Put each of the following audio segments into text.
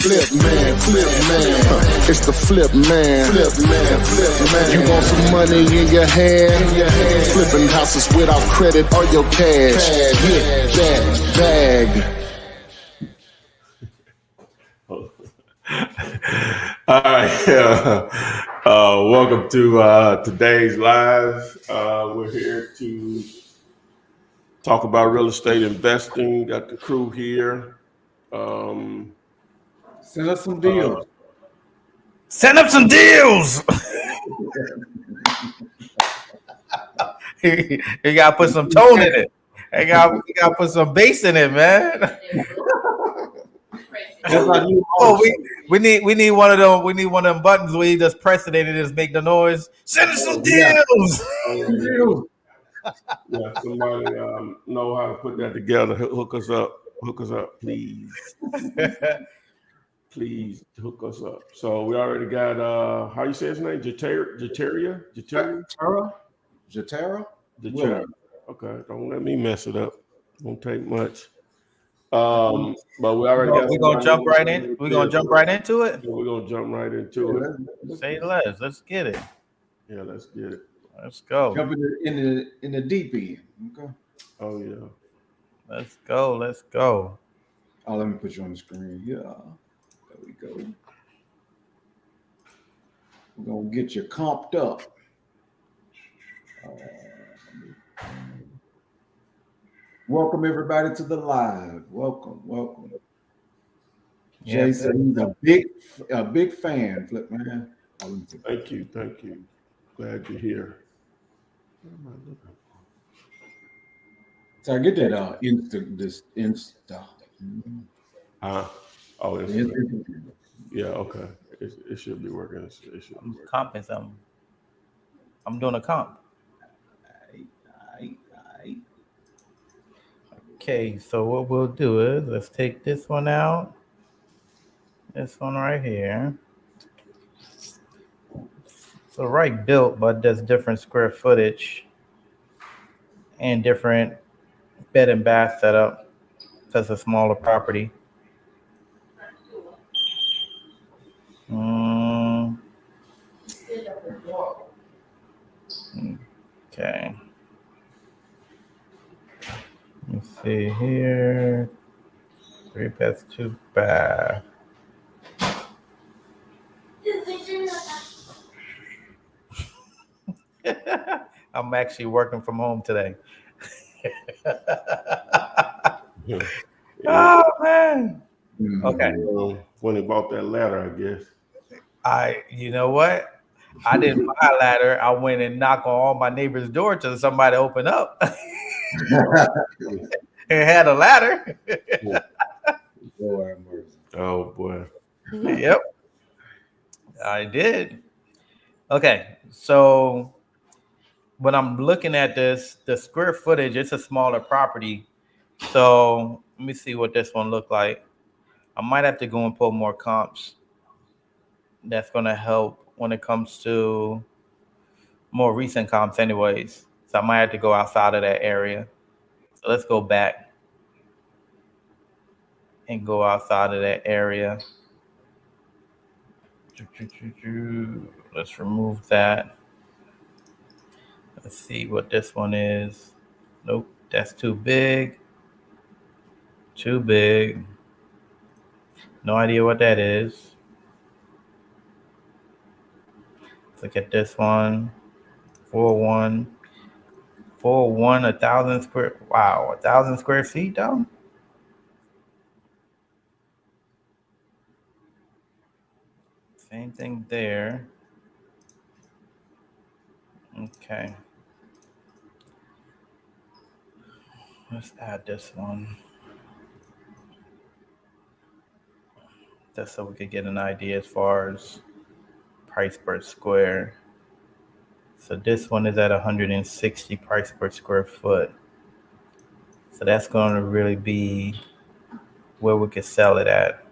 It's the flip man. You want some money in your hand? Flipping houses without credit or your cash. Get that bag. All right. Welcome to today's live. We're here to talk about real estate investing. Got the crew here. Send us some deals. Send up some deals. You gotta put some tone in it. You gotta put some bass in it, man. We need one of them. We need one of them buttons where you just press it and it just make the noise. Send us some deals. Yeah, somebody know how to put that together. Hook us up, please. Please hook us up. So we already got how you say his name? Jataria. Okay, don't let me mess it up. Won't take much. But we already got. We're gonna jump right in. We're gonna jump right into it. Yeah, we're gonna jump right into it. Say less. Let's get it. Yeah, let's get it. Let's go. Jump in the deep end. Okay. Oh yeah. Let's go. Let's go. Oh, let me put you on the screen. Yeah. There we go. We're gonna get you comped up. Welcome everybody to the live. Welcome. Jay said he's a big fan, Flip man. Thank you. Glad you're here. So I get that Insta. Oh, yeah, okay. It should be working. I'm comping something. I'm doing a comp. Okay, so what we'll do is let's take this one out. This one right here. So right built, but there's different square footage and different bed and bath setup. That's a smaller property. Okay. Let me see here. 3 beds, 2 bath. I'm actually working from home today. Oh man. Okay. When he bought that ladder, I guess. You know what? I didn't buy a ladder. I went and knocked on all my neighbors' door till somebody opened up and had a ladder. Oh boy. Yep. I did. Okay. So when I'm looking at this, the square footage, it's a smaller property. So let me see what this one look like. I might have to go and pull more comps. That's going to help when it comes to more recent comps anyways. So I might have to go outside of that area. So let's go back and go outside of that area. Let's remove that. Let's see what this one is. Nope, that's too big. Too big. No idea what that is. Let's look at this one. 4-1. 4-1, 1,000 square. Wow, 1,000 square feet though. Same thing there. Okay. Let's add this one. Just so we could get an idea as far as price per square. So this one is at 160 price per square foot. So that's going to really be where we could sell it at.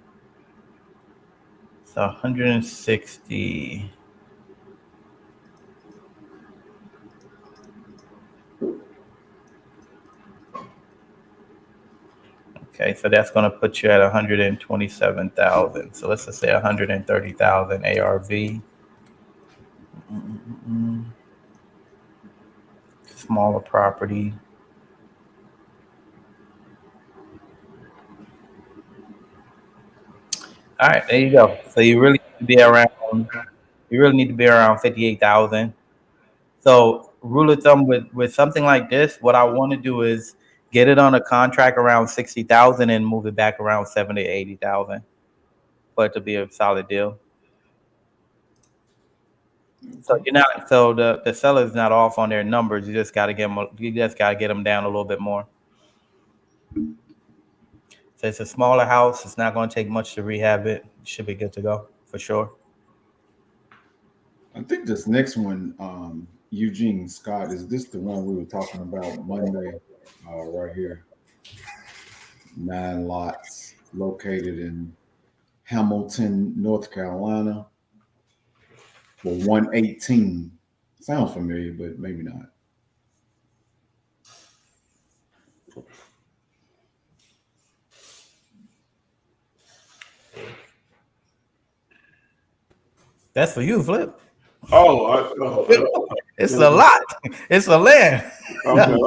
So 160. Okay, so that's going to put you at 127,000. So let's just say 130,000 ARV. Smaller property. All right, there you go. So you really need to be around. You really need to be around 58,000. So rule of thumb with something like this, what I want to do is get it on a contract around 60,000 and move it back around 70 to 80,000 for it to be a solid deal. So you're not. So the seller's not off on their numbers. You just got to get them. You just got to get them down a little bit more. So it's a smaller house. It's not going to take much to rehab it. Should be good to go for sure. I think this next one, Eugene Scott, is this the one we were talking about Monday? Right here, 9 lots located in Hamilton, North Carolina, for 118. Sounds familiar, but maybe not. That's for you, Flip. Oh, It's a lot. It's a land. okay.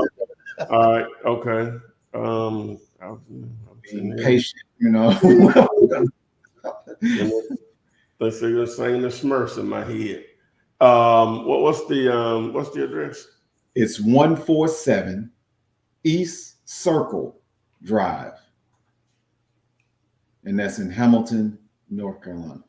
All right. Okay. I was Being patient, you know. They say you're saying the Smurfs in my head. What's the address? It's 147 East Circle Drive, and that's in Hamilton, North Carolina.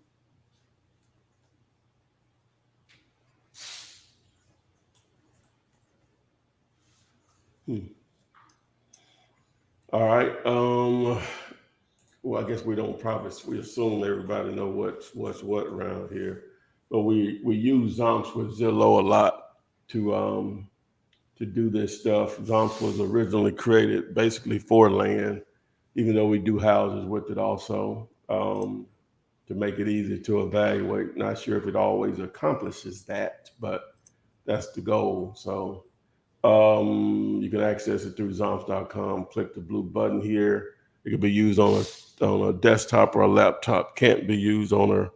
All right. Well, I guess we don't promise. We assume everybody know what's what around here, but we use Zomps with Zillow a lot to do this stuff. Zomps was originally created basically for land, even though we do houses with it also, to make it easy to evaluate. Not sure if it always accomplishes that, but that's the goal. So you can access it through zomps.com. Click the blue button here. It can be used on a desktop or a laptop. Can't be used on a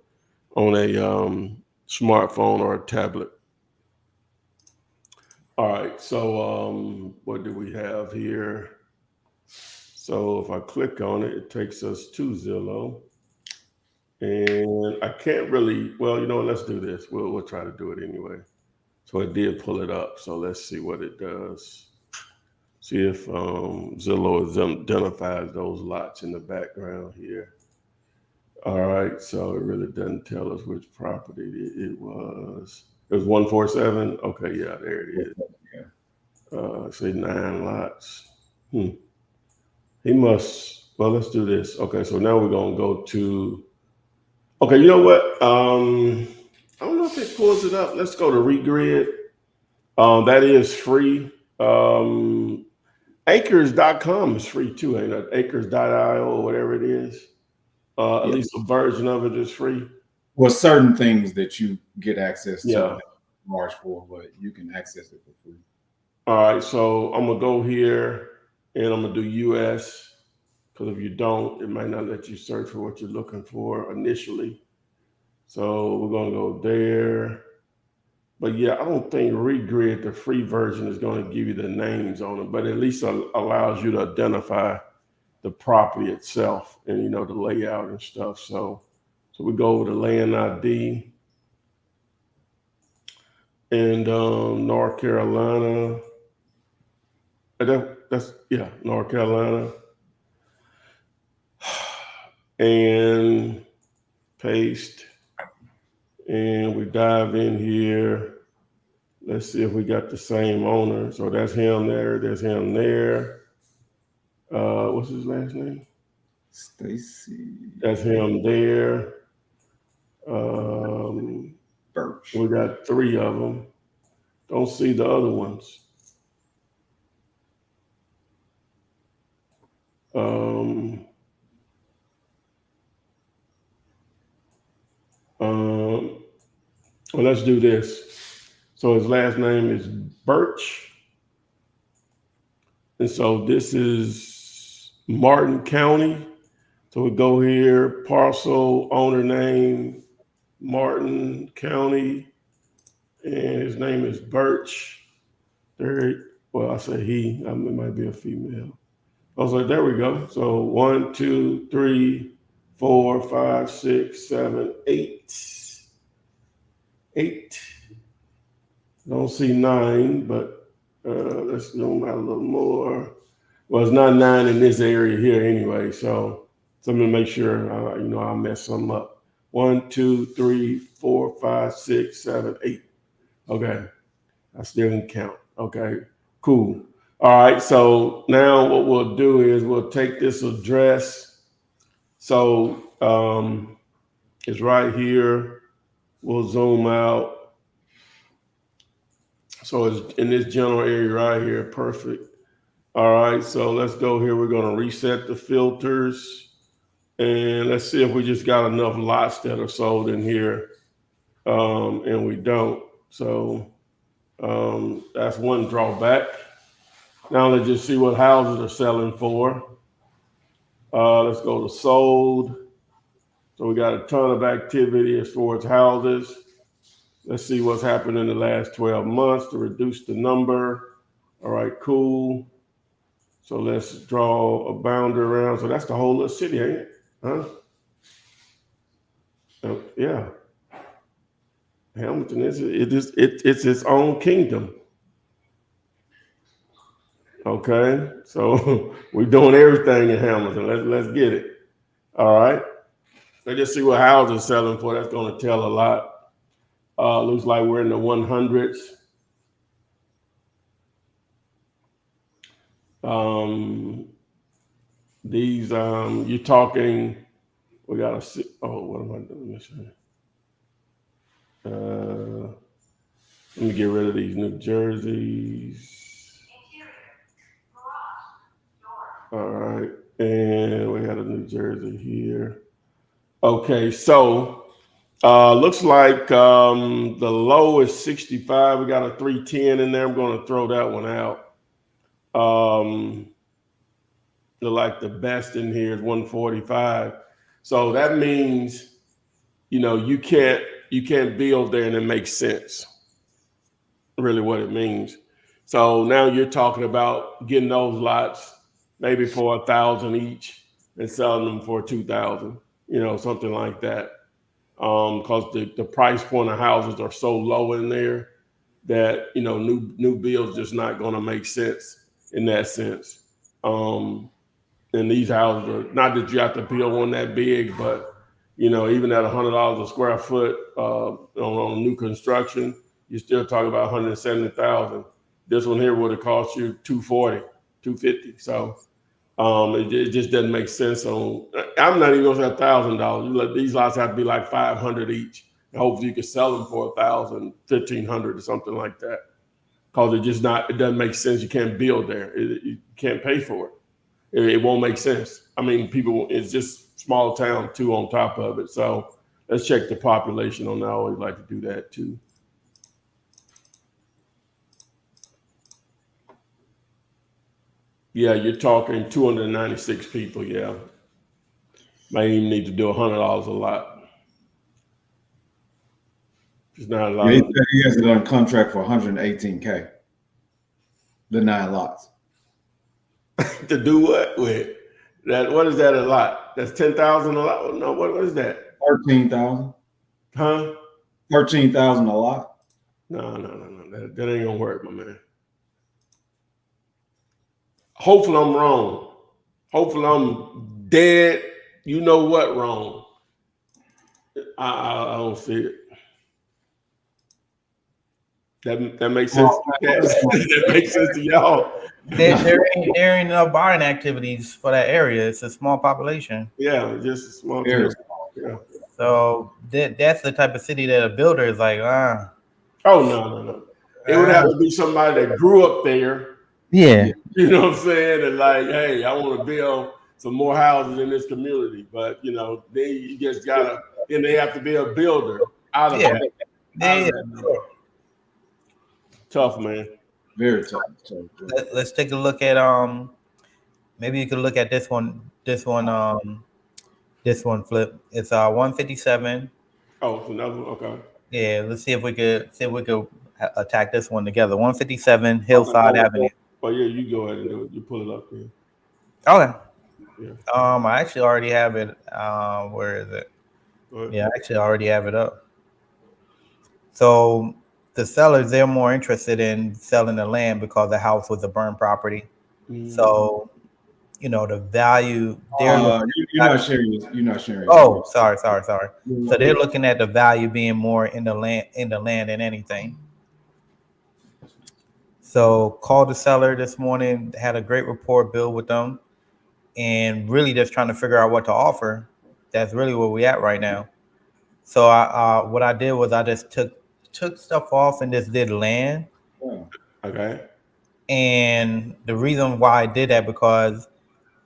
smartphone or a tablet. All right, so what do we have here? So if I click on it, it takes us to Zillow. And I can't really, well, you know what, let's do this. We'll try to do it anyway. So it did pull it up. So let's see what it does. See if Zillow identifies those lots in the background here. All right, so it really doesn't tell us which property it was. It was 147. Okay, yeah, there it is. Say 9 lots. He must. Well, let's do this. Okay, so now we're gonna go to. Okay, you know what? I don't know if it pulls it up. Let's go to Regrid. That is free. Acres.com is free too, ain't it? Acres.io or whatever it is. At least a version of it is free. Well, certain things that you get access to, Yeah. March for, but you can access it for free. All right, so I'm gonna go here and I'm gonna do US, because if you don't, it might not let you search for what you're looking for initially. So we're gonna go there. But yeah, I don't think Regrid, the free version, is gonna give you the names on it, but at least allows you to identify the property itself and, you know, the layout and stuff. So we go over the land ID and North Carolina. That's North Carolina. And paste. And we dive in here. Let's see if we got the same owner. So that's him there. There's him there. What's his last name? Stacy. That's him there. Birch. We got 3 of them. Don't see the other ones. Well, let's do this. So his last name is Birch. And so this is Martin County. So we go here, parcel owner name, Martin County, and his name is Birch. Well, I say he, it might be a female. I was like, there we go. So 1, 2, 3, 4, 5, 6, 7, 8. 8. Don't see 9, but let's zoom out a little more. Well, it's not 9 in this area here anyway. So let me make sure, I mess some up. 1, 2, 3, 4, 5, 6, 7, 8. Okay. I still can count. Okay. Cool. All right. So now what we'll do is we'll take this address. So it's right here. We'll zoom out. So it's in this general area right here. Perfect. All right. So let's go here. We're going to reset the filters. And let's see if we just got enough lots that are sold in here. And we don't. So that's one drawback. Now let's just see what houses are selling for. Let's go to sold. So we got a ton of activity as far as houses. Let's see what's happened in the last 12 months to reduce the number. All right, cool. So let's draw a boundary around. So that's the whole little city, ain't it? Huh? Yeah. Hamilton it's its own kingdom. Okay, so we're doing everything in Hamilton. Let's get it. All right. Let's just see what houses selling for. That's going to tell a lot. Looks like we're in the 100s. These you're talking. We got to see. Oh, what am I doing? Let me get rid of these New Jerseys. All right, and we had a New Jersey here. Okay, so looks like the low is 65. We got a 310 in there. I'm going to throw that one out. Like the best in here is 145. So that means, you can't build there and it makes sense. Really what it means. So now you're talking about getting those lots maybe for 1,000 each and selling them for 2,000, something like that. Because the price point of houses are so low in there that new builds just not going to make sense in that sense. And these houses are not that you have to build one that big, but even at $100 a square foot on new construction, you're still talking about 170,000. This one here would have cost you 240, 250. So it just doesn't make sense. I'm not even gonna say $1,000. These lots have to be like 500 each. And hopefully you can sell them for 1,000, 1,500 or something like that. Because it doesn't make sense. You can't build there. You can't pay for it. It won't make sense. I mean, it's just small town too on top of it. So let's check the population on that. I always like to do that too. Yeah, you're talking 296 people. Yeah. Might even need to do $100 a lot. It's not a lot. He has it on contract for $118K. The 9 lots. To do what with that? What is that a lot? That's 10,000 a lot. No, what is that? 13,000. Huh? 13,000 a lot. No. That ain't gonna work, my man. Hopefully I'm wrong. Hopefully I'm dead. You know what wrong? I don't see it. That makes sense. That makes sense to y'all. There ain't no buying activities for that area. It's a small population. Yeah, just a small area. Yeah. So that's the type of city that a builder is like, Oh no. It would have to be somebody that grew up there. Yeah. You know what I'm saying? And like, hey, I want to build some more houses in this community. But then you just then they have to be a builder out of that. Tough, man. Very tough. Let's take a look at maybe you could look at this one. This one flip. It's 157. Oh, it's another one. Okay. Yeah, let's see if we could attack this one together. 157 Okay. Hillside Avenue. Oh yeah, you go ahead and do it. You pull it up here. Okay. Yeah. I actually already have it. Where is it? Go ahead. Yeah, I actually already have it up. So the sellers, they're more interested in selling the land because the house was a burned property. So the value they're looking You're at. not sharing. You're not sharing. Oh, sorry. So they're looking at the value being more in the land than anything. So called the seller this morning, had a great rapport built with them, and really just trying to figure out what to offer. That's really where we at right now. So what I did was I just took stuff off and just did land. Yeah. Okay. And the reason why I did that because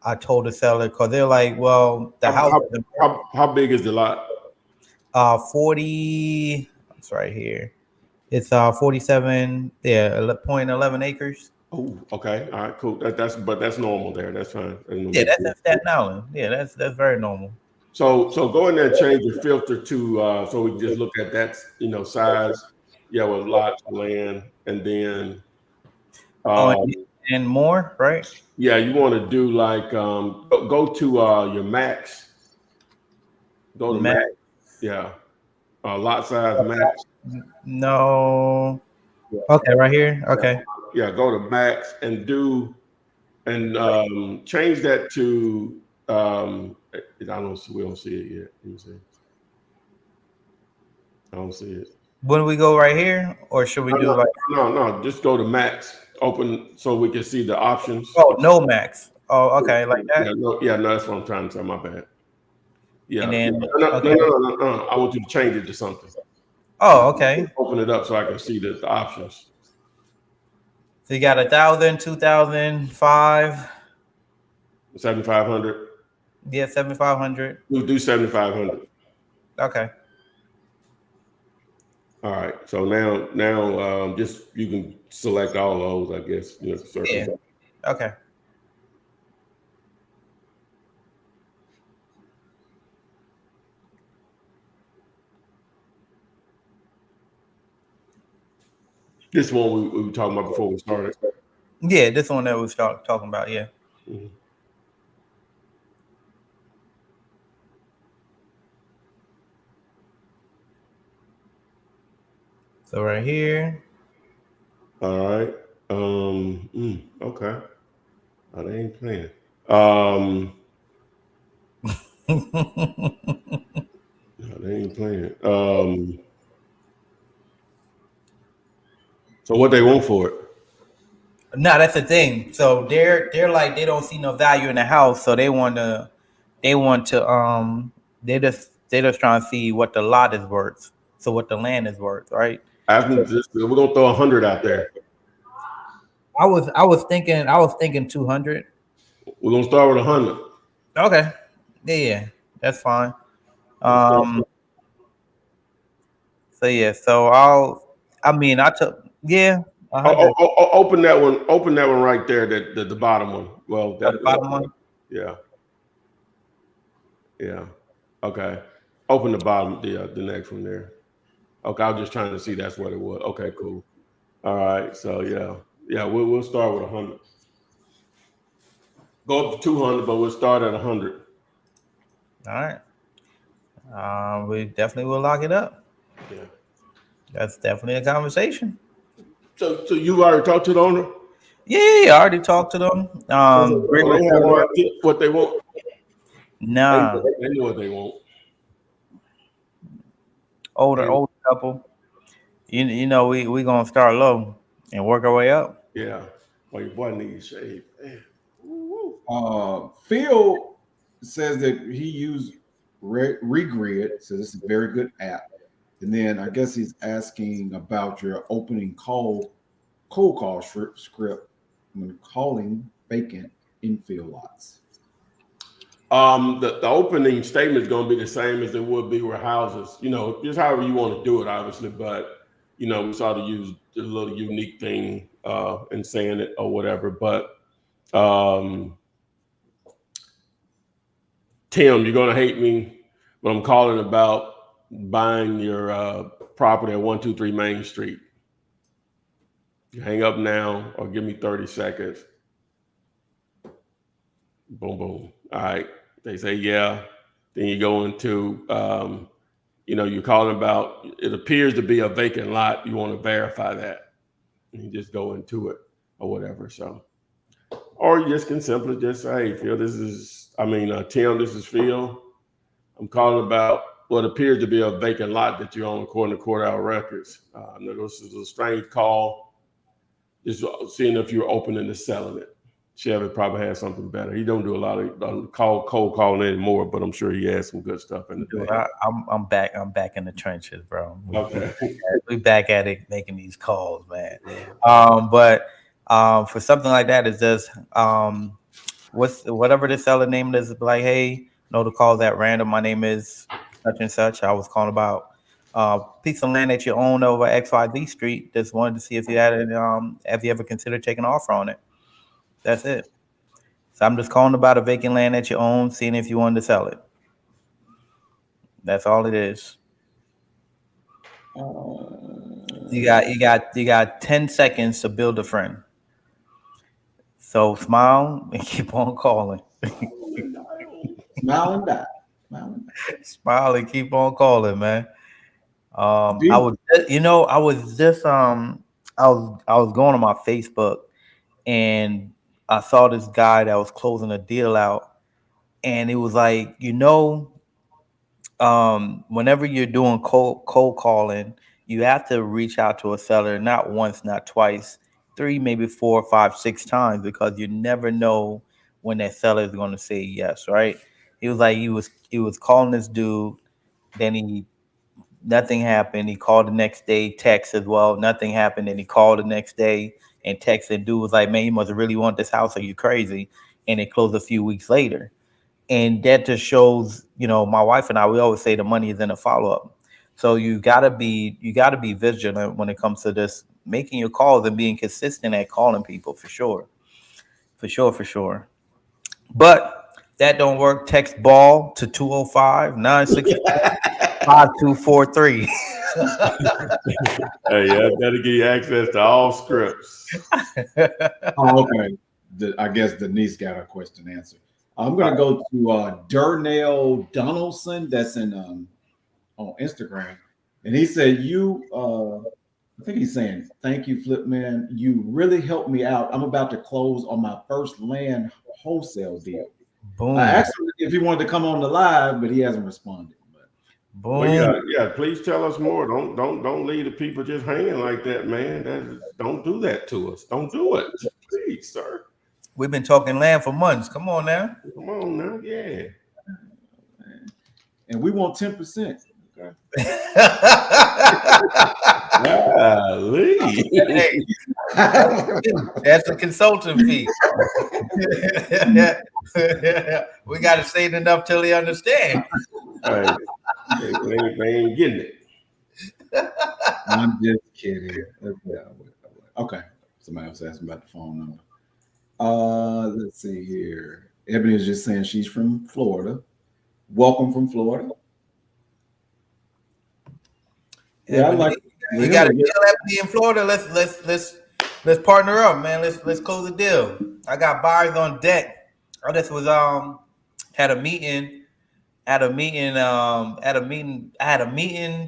I told the seller because they're like, well, the house is How big is the lot? 40. It's right here. It's 47. Yeah, 0.11 acres. Oh, okay. All right, cool. That's normal there. That's fine. That's no Yeah, big that's deal. in Staten Island. Yeah, that's very normal. So go in there and change your filter to so we can just look at that, size. Yeah, with lots of land, and then Oh, um, and more, right? yeah, you want to do like go to your max. Go to Max. max. Yeah, lot size max. No. Okay, right here. Okay. Yeah, go to max and change that to I don't see, we don't see it yet. Let me see. I don't see it. When we go right here, or should we No, do no, like? no. Just go to max. Open so we can see the options. Oh, no max. Oh, okay, like that. Yeah, no, that's what I'm trying to say. My bad. Yeah, And then okay. no. I want you to change it to something. Oh, okay. Open it up so I can see the options. So you got 1,000, 2,005. 7,500. Yeah, 7,500. We'll do 7,500. Okay. All right. So now, just you can select all those, I guess. Circle. Yeah. Okay. This one we were talking about before we started. Yeah, this one that we was talking about. Yeah. Mm-hmm. So right here. All right. Okay. Oh, they ain't playing. No, they ain't playing. So what they want for it? No, that's the thing. So they're like they don't see no value in the house, so they want to they just trying to see what the lot is worth. So what the land is worth, right? We're gonna throw 100 out there. I was thinking 200. We're gonna start with 100. Okay. Yeah, that's fine. So yeah, so I took 100. Open that one. Open that one right there. The bottom one. Well, The bottom one. Yeah. Yeah. Okay. Open the bottom. The next one there. Okay. I was just trying to see that's what it was. Okay. Cool. All right. So yeah. We'll start with 100. Go up to 200, but we'll start at 100. All right. We definitely will lock it up. Yeah. That's definitely a conversation. So you already talked to the owner? Yeah, I already talked to them. Great rapport. What they want? Nah. They know what they want. Older couple. You know, we gonna start low and work our way up. Yeah. Well, your boy needs shade. Phil says that he used Regrid, so this is a very good app. And then I guess he's asking about your opening cold call script when calling vacant infill lots. The opening statement is going to be the same as it would be with houses. Just however you want to do it, obviously. But we saw to use a little unique thing in saying it or whatever. But Tim, you're gonna hate me, but I'm calling about buying your property at 123 Main Street. You hang up now or give me 30 seconds. Boom, boom. All right. They say, yeah. Then you go into, you're calling about, it appears to be a vacant lot. You want to verify that. And you just go into it or whatever. So, or you just can simply just say, hey, Phil, Tim, this is Phil. I'm calling about what appears to be a vacant lot that you own according to court-hour records. This is a strange call. Just seeing if you're open to selling it. Chevy probably has something better. He don't do a lot of cold calling anymore, but I'm sure he has some good stuff in the Dude, day. I'm back. I'm back in the trenches, bro. Okay. We back at it, making these calls, man. But for something like that, it's just whatever the seller name is, like, hey, no to calls at random. My name is such and such. I was calling about piece of land that you own over XYZ Street. Just wanted to see if you had have you ever considered taking an offer on it. That's it. So I'm just calling about a vacant land that you own, seeing if you wanted to sell it. That's all it is. You got 10 seconds to build a friend. So smile and keep on calling. Smile and die. Smile and keep on calling, man. I was going on my Facebook and I saw this guy that was closing a deal out, and it was like, whenever you're doing cold calling, you have to reach out to a seller not once, not twice, 3, maybe 4, 5, 6 times, because you never know when that seller is going to say yes, right? He was like, he was calling this dude, then nothing happened. He called the next day, text as well, nothing happened. Then he called the next day and texted. Dude was like, man, you must really want this house. Are you crazy? And it closed a few weeks later. And that just shows, my wife and I, we always say the money is in a follow-up. So you gotta be vigilant when it comes to this, making your calls and being consistent at calling people, for sure. For sure. But that don't work. Text ball to 205-964-5243. Hey, I better give you access to all scripts. Okay. I guess Denise got her question answered. I'm going to go to Darnell Donaldson. That's on Instagram. And he said, I think he's saying, thank you, Flip Man. You really helped me out. I'm about to close on my first land wholesale deal. Boom. I asked him if he wanted to come on the live, but he hasn't responded. Boom. Well, yeah. Please tell us more. Don't leave the people just hanging like that, man. Don't do that to us. Don't do it, please, sir. We've been talking land for months. Come on now. Come on now, yeah. And we want 10%. Okay. Hey, that's a consultant fee. We got to say it enough till they understand. Right. They ain't getting it. I'm just kidding. Okay. Somebody else asked about the phone number. Let's see here. Ebony is just saying she's from Florida. Welcome from Florida. Yeah, you got a deal Ebony in Florida. Let's partner up, man. Let's close the deal. I got buyers on deck. I just was had a meeting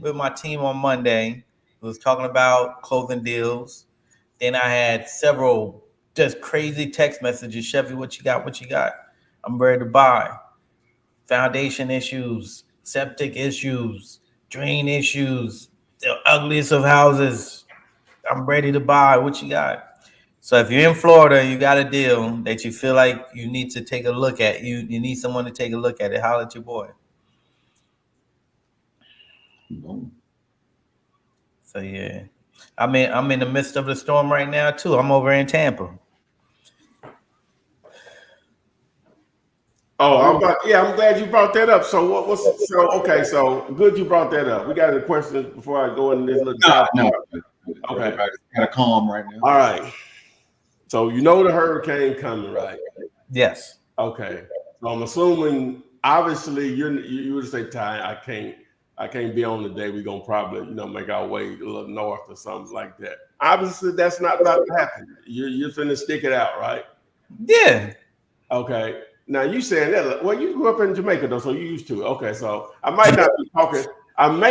with my team on Monday. We was talking about closing deals. Then I had several just crazy text messages. Chevy, what you got? I'm ready to buy. Foundation issues, septic issues, drain issues, the ugliest of houses. I'm ready to buy. What you got? So if you're in Florida and you got a deal that you feel like you need to take a look at, you need someone to take a look at it, holler at your boy. Boom. So yeah, I'm in the midst of the storm right now too. I'm over in Tampa. Oh, I'm glad you brought that up. So so good you brought that up. We got any questions before I go into this little topic? No. Okay. Everybody's kind of calm right now. All right. So the hurricane coming, right? Yes. Okay. So I'm assuming obviously you would say, Ty, I can't be on the day. We're gonna probably, make our way a little north or something like that. Obviously, that's not about to happen. You're finna stick it out, right? Yeah. Okay. Now you saying that? Well, you grew up in Jamaica though, so you used to it. Okay, so I may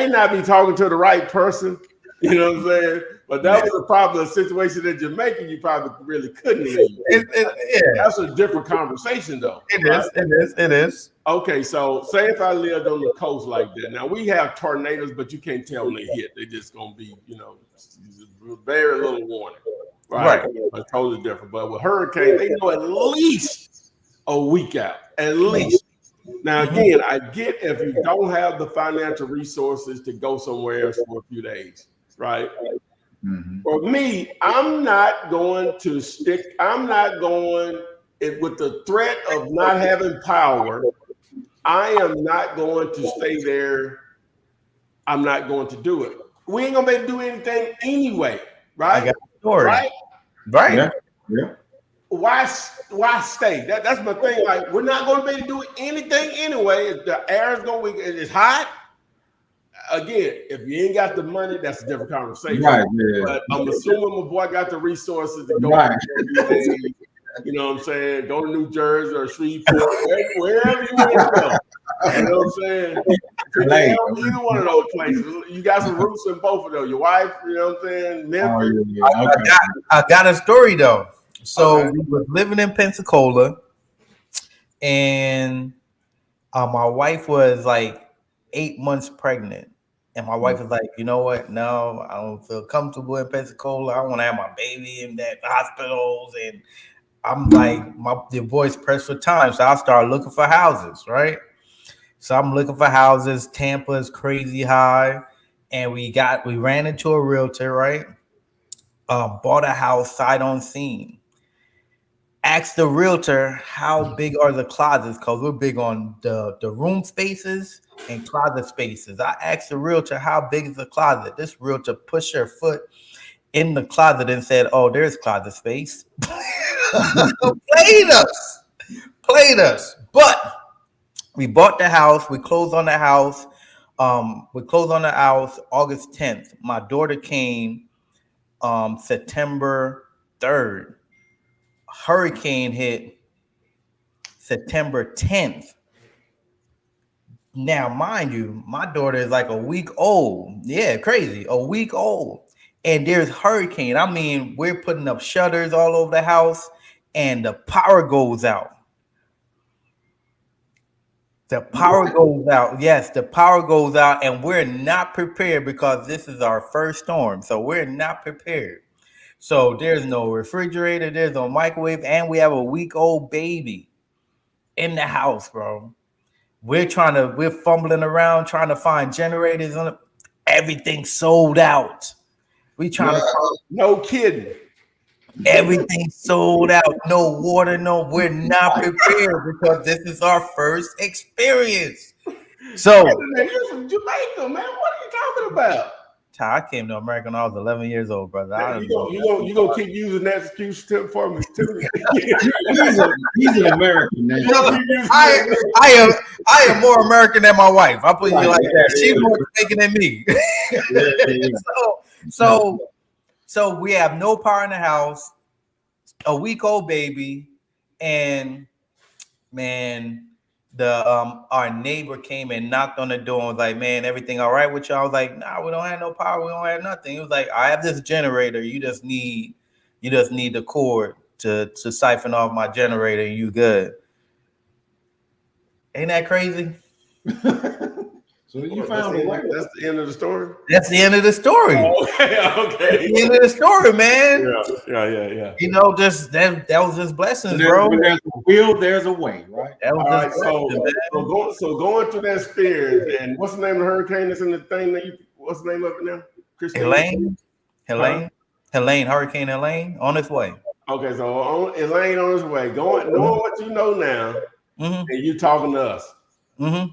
not be talking to the right person. You know what I'm saying? But that was probably a situation in Jamaica you probably really couldn't leave. That's a different conversation though. It is. Okay, so say if I lived on the coast like that. Now we have tornadoes, but you can't tell when they hit. They're just gonna be, very little warning. Right. It's totally different. But with hurricane, they know at least a week out. At least. Now again, I get if you don't have the financial resources to go somewhere else for a few days, right? Mm-hmm. For me, I'm not going with the threat of not having power. I am not going to stay there. I'm not going to do it. We ain't gonna be able to do anything anyway, right? I got a story. Right. Yeah. Why stay? That's my thing. Like, we're not going to be able to do anything anyway. The air is going. It's hot. Again, if you ain't got the money, that's a different conversation. Right. Yeah. But I'm assuming my boy got the resources to go. Right. You know what I'm saying? Go to New Jersey or Shreveport, wherever you want to go. You know what I'm saying? Either one of those places. You got some roots in both of them. Your wife, you know what I'm saying? Memphis. Oh, yeah. Okay. I got a story though. So we was living in Pensacola, and my wife was like 8 months pregnant. And my wife was like, you know what? No, I don't feel comfortable in Pensacola. I want to have my baby in that hospitals. And I'm like, the voice pressed for time. So I started looking for houses, right? So I'm looking for houses. Tampa is crazy high. And we ran into a realtor, right? Bought a house sight unseen. Asked the realtor, how big are the closets? Because we're big on the room spaces and closet spaces. I asked the realtor, how big is the closet? This realtor pushed her foot in the closet and said, oh, there's closet space. Played us. But we bought the house. We closed on the house. August 10th. My daughter came September 3rd. Hurricane hit September 10th. Now, mind you, my daughter is like a week old. Yeah, crazy. A week old. And there's hurricane. I mean, we're putting up shutters all over the house and the power goes out. The power goes out. Yes, the power goes out and we're not prepared because this is our first storm. So we're not prepared. So there's no refrigerator, there's no microwave, and we have a week-old baby in the house, bro. We're fumbling around trying to find generators on it. Everything sold out. No kidding. Everything sold out. No water, we're not prepared because this is our first experience. So you're from Jamaica, man. What are you talking about? I came to America when I was 11 years old, brother. You gonna keep using that excuse for me too? he's an American man. I am more American than my wife. I'll put you like that. She's more Jamaican than me. So we have no power in the house, a week-old baby, and man, our neighbor came and knocked on the door and was like, man, everything all right with you? I was like, nah, we don't have no power, we don't have nothing. He was like, I have this generator, you just need the cord to siphon off my generator and you good. Ain't that crazy? So you found a way. That's the end of the story? That's the end of the story. Okay. That's the end of the story, man. Yeah. You know, just that was just blessings, bro. When there's a will, there's a way, right? That was going through that experience, and what's the name of the hurricane that's in the thing what's the name of it now? Helene, Hurricane Helene on its way. Okay, so Helene on its way. Knowing what you know now, and you talking to us. Mm-hmm.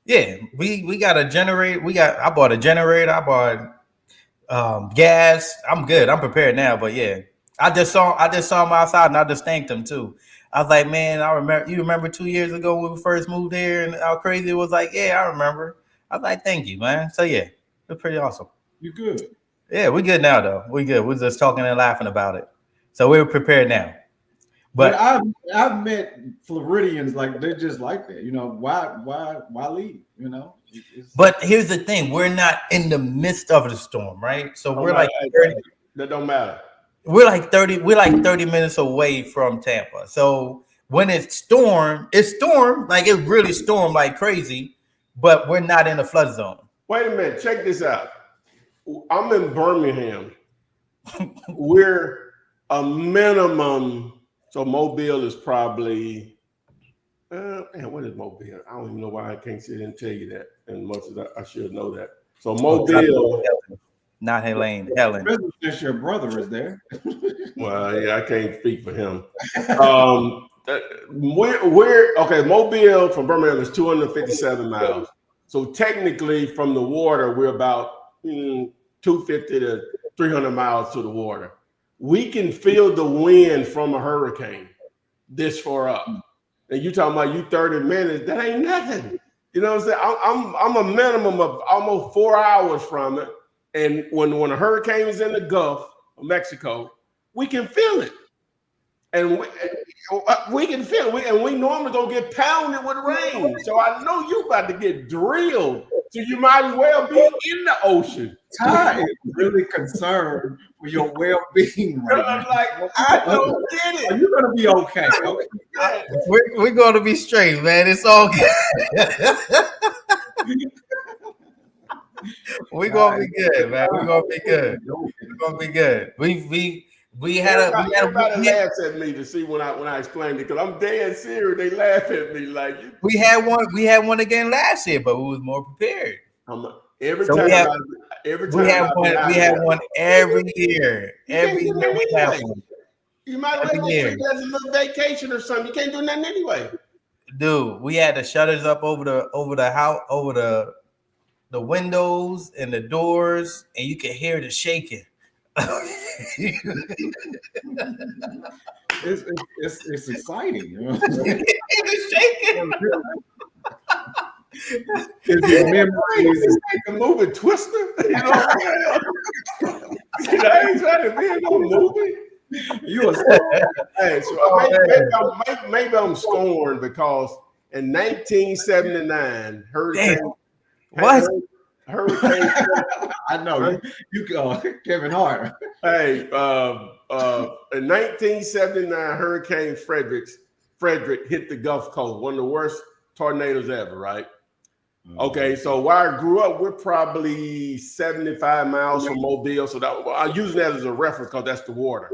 Yeah, we got a generator. I bought a generator. I bought gas. I'm good. I'm prepared now. But yeah, I just saw him outside and I just thanked him too. I was like, man, I remember. You remember 2 years ago when we first moved here and how crazy it was? Like, yeah, I remember. I was like, thank you, man. So yeah, it's pretty awesome. You good? Yeah, we're good now though. We're good. We're just talking and laughing about it. So we're prepared now. But But I've met Floridians like they're just like that. You know, why leave? You know. but here's the thing: we're not in the midst of the storm, right? So we're Right, like 30, that don't matter. we're like 30 minutes away from Tampa. So when it's storm, like it really stormed like crazy, but we're not in the flood zone. Wait a minute, check this out. I'm in Birmingham. We're a minimum. So Mobile is probably. Man, what is Mobile? I don't even know why I can't sit and tell you that. And much as I should know that. So Mobile. Not Helen. Helen. Just your brother is there. Well, yeah, I can't speak for him. We're okay. Mobile from Birmingham is 257 miles. So technically, from the water, we're about 250 to 300 miles to the water. We can feel the wind from a hurricane this far up. And you talking about you 30 minutes? That ain't nothing. You know what I'm saying? I'm a minimum of almost 4 hours from it. And when a hurricane is in the Gulf of Mexico, we can feel it. And we can feel it. And we normally gonna get pounded with rain. So I know you about to get drilled. So you might as well be in the ocean. Ty is really concerned for your well-being right I'm now. like, I don't get it. You're gonna be okay. Okay. We're going to be straight, man. It's all good. We're gonna be good, man. We're gonna be good. We're gonna be good. We had everybody laughs at me to see when I explained it because I'm dead serious. They laugh at me like we had one again last year, but we was more prepared. Every So time we have one every year. Every year we have one. You might as well take it as a little vacation or something. You can't do nothing anyway. Dude, we had the shutters up over the house, over the windows and the doors, and you can hear the shaking. It's exciting. You know? It's shaking. It's like a moving Twister. You know what I'm saying? I ain't trying to be in no movie. You are hey, so maybe I'm scorned because in 1979, Hurricane. I know you Kevin Hart. Hey, in 1979, Hurricane Frederick hit the Gulf Coast, one of the worst tornadoes ever, right? Okay, so where I grew up, we're probably 75 miles from Mobile. So I'm using that as a reference because that's the water.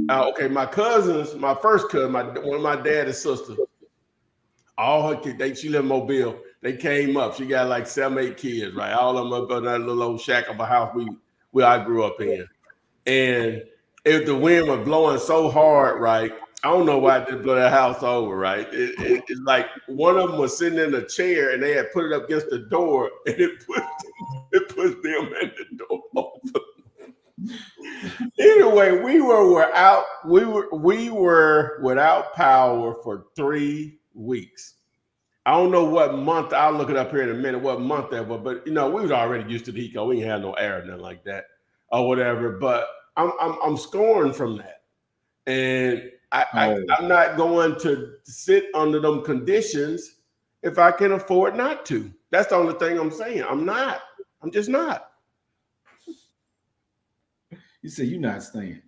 Okay, my cousins, my first cousin, one of my dad's sisters, all her kids, she lived in Mobile. They came up. She got like 7, 8 kids, right? All of them up in that little old shack of a house where I grew up in. And if the wind was blowing so hard, right? I don't know why it didn't blow that house over, right? It's like one of them was sitting in a chair and they had put it up against the door and it pushed them in the door open. Anyway, we were without power for 3 weeks. I don't know what month. I'll look it up here in a minute. What month that was, but we was already used to the heat. We ain't had no air, nothing like that, or whatever. But I'm scorned from that, and I'm not going to sit under them conditions if I can afford not to. That's the only thing I'm saying. I'm not. I'm just not. You say you're not staying.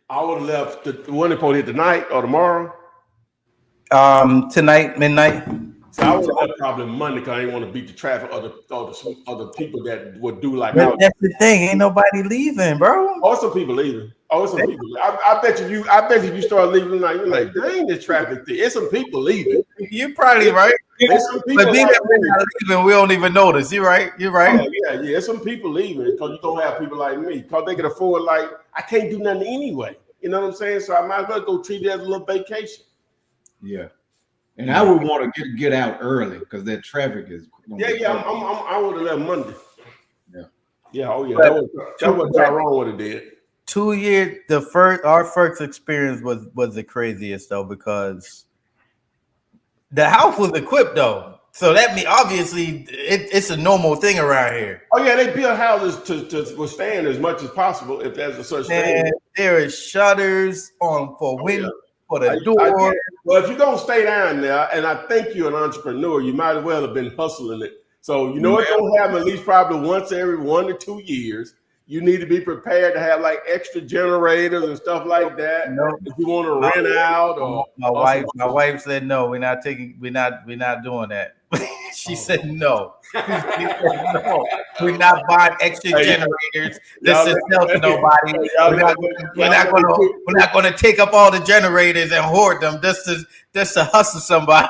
I would have left the one that hit tonight or tomorrow. Tonight, midnight. So I would have left probably Monday because I didn't want to beat the traffic or the people that would do like. But that's the thing. Ain't nobody leaving, bro. Oh, some people leaving. I bet you you start leaving like you're like, dang, this traffic thing. It's some people leaving. You're probably right. Some people but then leaving, we don't even notice. You're right. You're right. Oh, yeah. There's some people leaving because you don't have people like me because they can afford like I can't do nothing anyway. You know what I'm saying? So I might as well go treat it as a little vacation. Yeah, and I would want to get out early because that traffic is. Yeah. I would have left Monday. Yeah. Yeah. Oh yeah. That was Tyrone would have did. 2 years. Our first experience was the craziest though, because the house was equipped though. So that means obviously it's a normal thing around here. Oh yeah, they build houses to withstand as much as possible if there's a such thing. And there is shutters for Oh, yeah. windows for the door. Well, if you're gonna stay down there, and I think you're an entrepreneur, you might as well have been hustling it. So you know it's gonna happen at least probably once every 1 to 2 years. You need to be prepared to have like extra generators and stuff like that. No. If you want to rent out or My wife said no. We're not doing that. She said no. She said no. We're not buying extra generators. This is sell to nobody. We're not gonna take up all the generators and hoard them just to hustle somebody.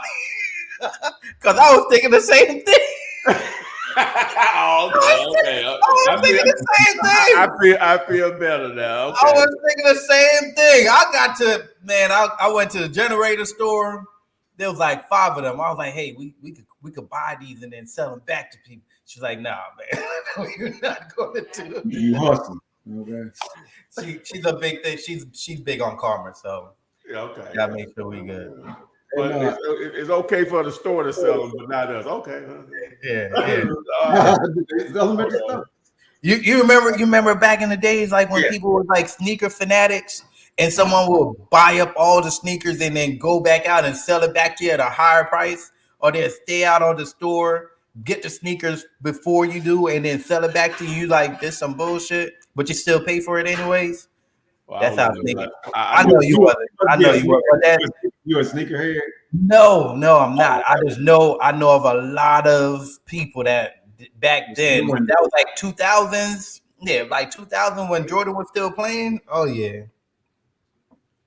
Because I was thinking the same thing. Okay. I was thinking the same thing. I feel better now. Okay. I was thinking the same thing. I went to the generator store. There was like 5 of them. I was like, hey, we could buy these and then sell them back to people. She's like, nah, man, you're not going to do it. You hustle. Okay. She's a big thing. She's big on karma, so Yeah, okay. gotta make sure we good. But it's okay for the store to sell them, but not us. Okay. Yeah. Elementary stuff. You remember back in the days, like when people were like sneaker fanatics, and someone will buy up all the sneakers and then go back out and sell it back to you at a higher price, or they'll stay out on the store, get the sneakers before you do, and then sell it back to you like this some bullshit, but you still pay for it anyways. Well, That's how sneakers. I know you wasn't. I know you were. You a sneakerhead? No, I'm not. I know of a lot of people that back then, when that was like 2000s. Yeah, like 2000 when Jordan was still playing. Oh yeah.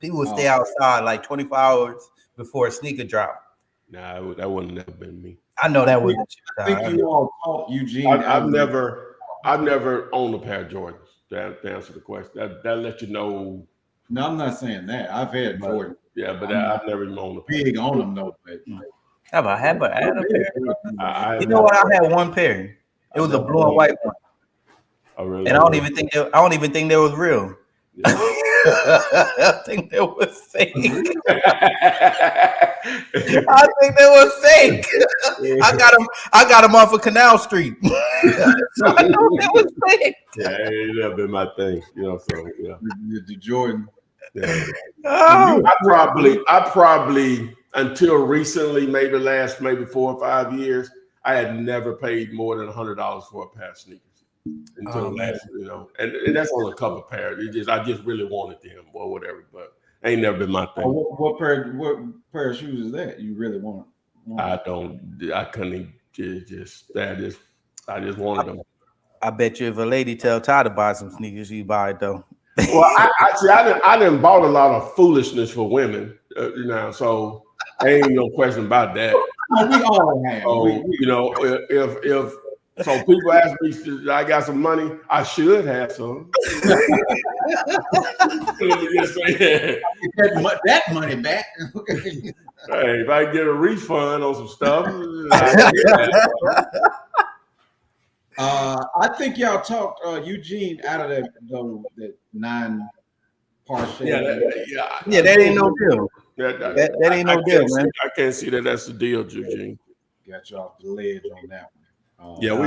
People would stay outside like 24 hours before a sneaker drop. Nah, that wouldn't have been me. I know that was. I think you all taught Eugene. I've never owned a pair of Jordans. To answer the question, that let you know. No, I'm not saying that. I've had Jordan. Yeah, but I've never even owned a pair. Big on them though. But Have I had a pair? You know what? I had one pair. It was a blue and white one. Oh, really? And I don't even think they was real. Yeah. I think they was fake. I think they was fake. I got them off of Canal Street. So I know they was fake. Yeah, it have been my thing, So yeah, the Jordan. Yeah. I probably until recently, maybe 4 or 5 years, I had never paid more than $100 for a pair of sneakers. Until last, and that's on a couple of pairs. I just really wanted them or whatever, but ain't never been my thing. What pair of shoes is that you really want? I couldn't I just wanted them. I bet you if a lady tell Ty to buy some sneakers, she buy it though. Well, I didn't bought a lot of foolishness for women, so ain't no question about that. We all have. If so people ask me, I got some money, I should have some. Let me just say that money back. Hey, if I get a refund on some stuff, I think y'all talked Eugene out of that 9-part share. Yeah, that ain't no deal. That ain't no deal, man. I can't see that that's the deal, Eugene. Got you off the ledge on that one.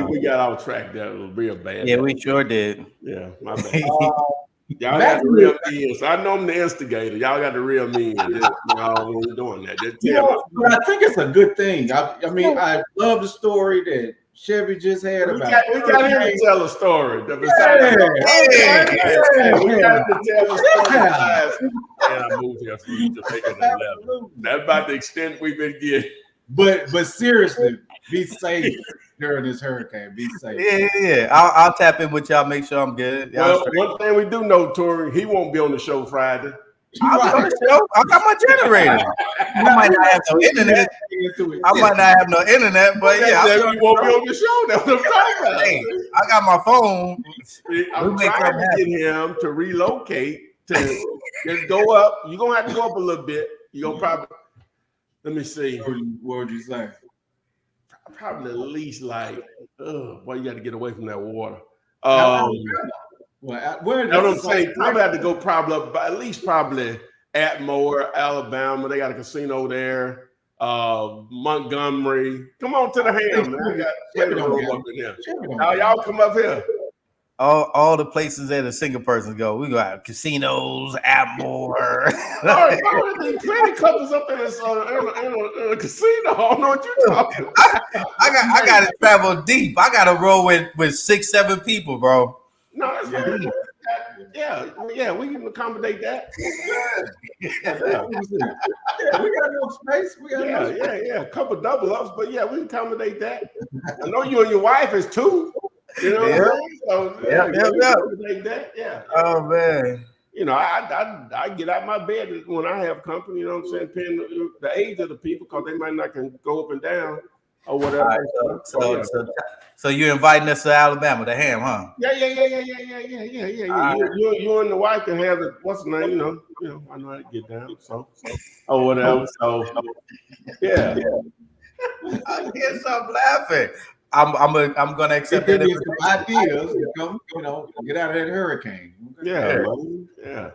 We got our track that was real bad. Yeah, we sure did. Yeah, my bad. Y'all got to reel me in. So I know I'm the instigator. Y'all got to reel me in. We're doing that. But I think it's a good thing. I mean, I love the story that Chevy just had about. We got him to tell a story. We got to tell a story. And I moved here from Jamaica to 11. That's about the extent we've been getting. But seriously, be safe during this hurricane. Be safe. Yeah. I'll tap in with y'all. Make sure I'm good. Well, one thing we do know, Tori, he won't be on the show Friday. I'll be on the show. I got my generator. I might not have no internet. But he won't be on the show. That's what I'm talking about. Hey, I got my phone. I'm trying to get him to relocate to just go up. You're gonna have to go up a little bit. You're gonna probably. Let me see. What would you say? Probably at least you got to get away from that water. Well, where That's what I'm saying. Probably have to go at least Atmore, Alabama. They got a casino there. Montgomery. Come on to the ham, man. I got plenty of room up in here. Y'all come up here. All the places that a single person go. We go out casinos, Atmore. There's plenty couples up in a casino. I don't know what you're talking about. I got to travel deep. I got to roll with 6-7 people, bro. No, that's fine. Yeah, we can accommodate that. Yeah, we got no space. Yeah. A couple double ups, but yeah, we can accommodate that. I know you and your wife is 2. You know what I'm saying? So accommodate that. Yeah. Oh man. You know, I get out my bed when I have company. You know what I'm saying? Depending the age of the people, because they might not can go up and down or whatever. Right, so you're inviting us to Alabama, the ham, huh? Yeah. You and the wife can have the what's the name? You know, I know how to get down. So or whatever. So yeah. I can't stop laughing. I'm gonna accept that. Some ideas to come, get out of that hurricane. Okay? Yeah.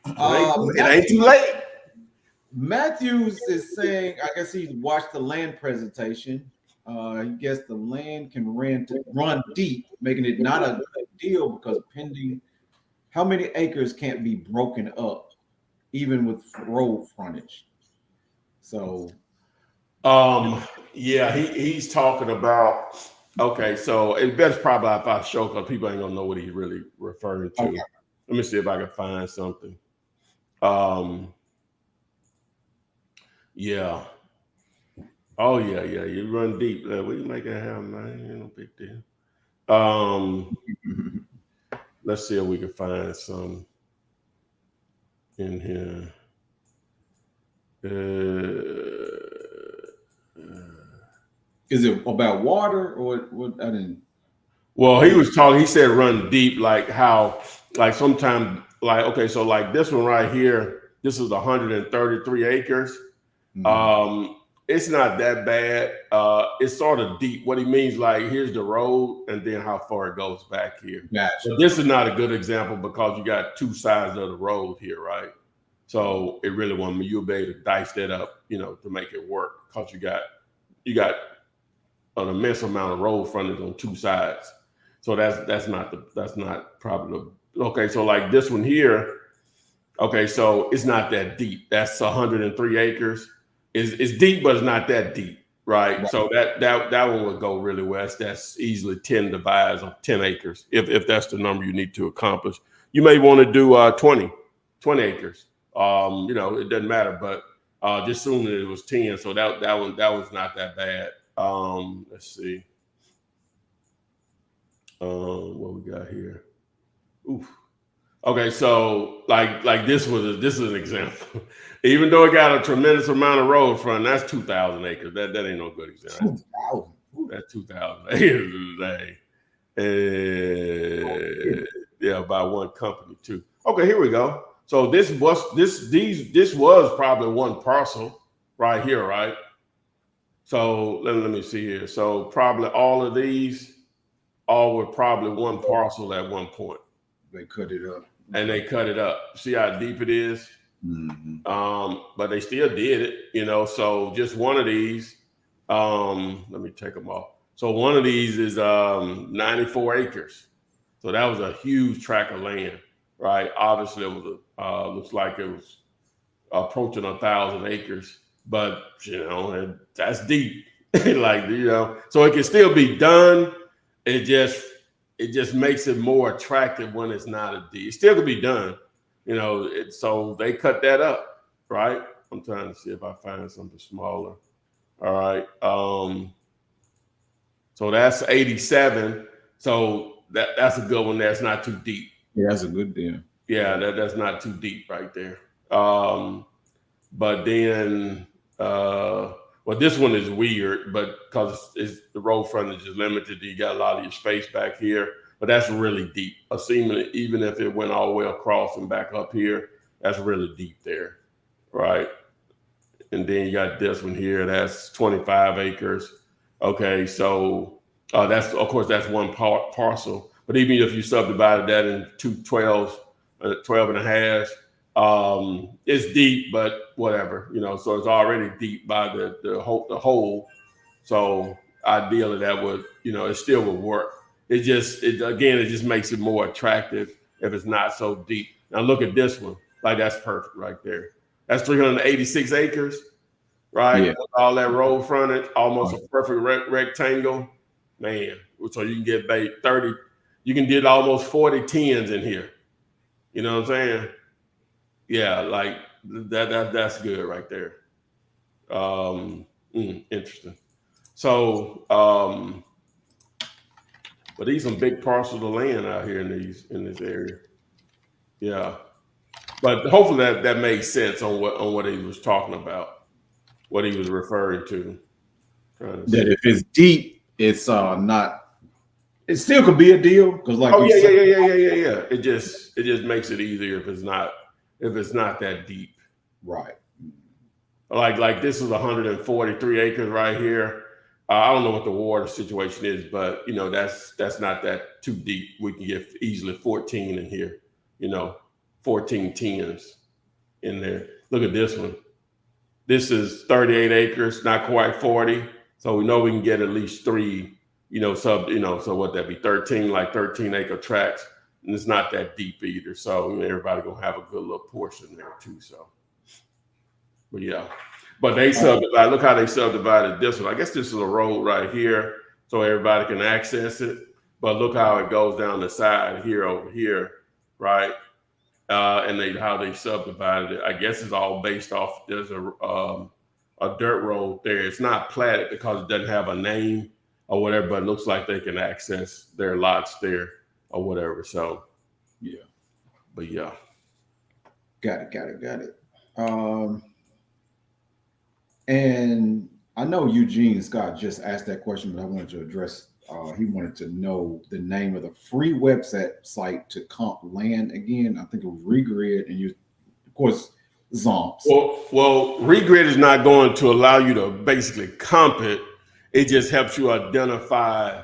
It ain't too late. Matthews is saying, I guess he watched the land presentation. He guessed the land can run deep, making it not a good deal because pending how many acres can't be broken up, even with road frontage. So, yeah, he's talking about. Okay, so it best probably if I show because people ain't gonna know what he's really referring to. Okay. Let me see if I can find something. Yeah. Oh yeah. You run deep. We can make it happen, man. Ain't no big deal. Let's see if we can find some in here. Is it about water or what? I didn't. Well, he was talking. He said run deep, like how, like sometimes, like okay, so like this one right here. This is 133 acres. Mm-hmm. It's not that bad. It's sort of deep. What he means, like here's the road, and then how far it goes back here. Gotcha. But this is not a good example because you got 2 sides of the road here, right? So it really you'll be able to dice that up, to make it work because you got an immense amount of road frontage on 2 sides. So that's not probably okay. So like this one here. Okay, so it's not that deep. That's 103 acres. It's deep, but it's not that deep, right? So that one would go really well. That's easily 10 divides of 10 acres. If that's the number you need to accomplish, you may want to do 20 acres. It doesn't matter, but just assume that it was 10. So that was not that bad. Let's see. What we got here? Oof. Okay, so like this is an example. Even though it got a tremendous amount of road front, that's 2,000 acres. That ain't no good example. 2,000. That's 2,000 acres today. Yeah, by one company too. Okay, here we go. So this was probably one parcel right here, right? So let me see here. So probably all of these were probably one parcel at one point. They cut it up. And they cut it up. See how deep it is? Mm-hmm. But they still did it, so just one of these, let me take them off. So one of these is 94 acres. So that was a huge tract of land, right? Obviously it was looks like it was approaching 1,000 acres, but that's deep. So it can still be done. It just makes it more attractive when it's not a deed. It still could be done, so they cut that up, right? I'm trying to see if I find something smaller. All right. So that's 87. So that's a good one. That's not too deep. Yeah, that's a good deal. Yeah, that's not too deep right there. But then, well, this one is weird, but because the road frontage is limited, you got a lot of your space back here, but that's really deep. Even if it went all the way across and back up here, that's really deep there, right? And then you got this one here, that's 25 acres. Okay, so that's one parcel, But even if you subdivided that in 2 12s, 12 and a half, it's deep, but whatever, so it's already deep by the hole. So ideally that would, it still would work. It just makes it more attractive if it's not so deep. Now look at this one. Like that's perfect right there. That's 386 acres, right? Yeah. All that road frontage, almost a perfect rectangle. Man, so you can get 30, you can get almost 40 10s in here. You know what I'm saying? Yeah, like that's good right there. Interesting. So, but these some big parcels of land out here in this area. Yeah, but hopefully that makes sense on what he was talking about, what he was referring to. That if it's deep, it's not. It still could be a deal because, like you said, yeah. It just makes it easier if it's not that deep. Right. Like this is 143 acres right here. I don't know what the water situation is, but that's not that too deep. We can get easily 14 in here, 14 10s in there. Look at this one. This is 38 acres, not quite 40. So we know we can get at least 3, so what that be 13 acre tracts, and it's not that deep either. So everybody gonna have a good little portion there too. So, but yeah. But they subdivide. Look how they subdivided this one. I guess this is a road right here, so everybody can access it. But look how it goes down the side here over here, right? And how they subdivided it. I guess it's all based off. There's a dirt road there. It's not platted because it doesn't have a name or whatever, but it looks like they can access their lots there or whatever. So, yeah. But yeah. Got it. And I know Eugene Scott just asked that question, but I wanted to address. He wanted to know the name of the free website site to comp land again. I think it was Regrid, and of course, Zomps. Well, Regrid is not going to allow you to basically comp it. It just helps you identify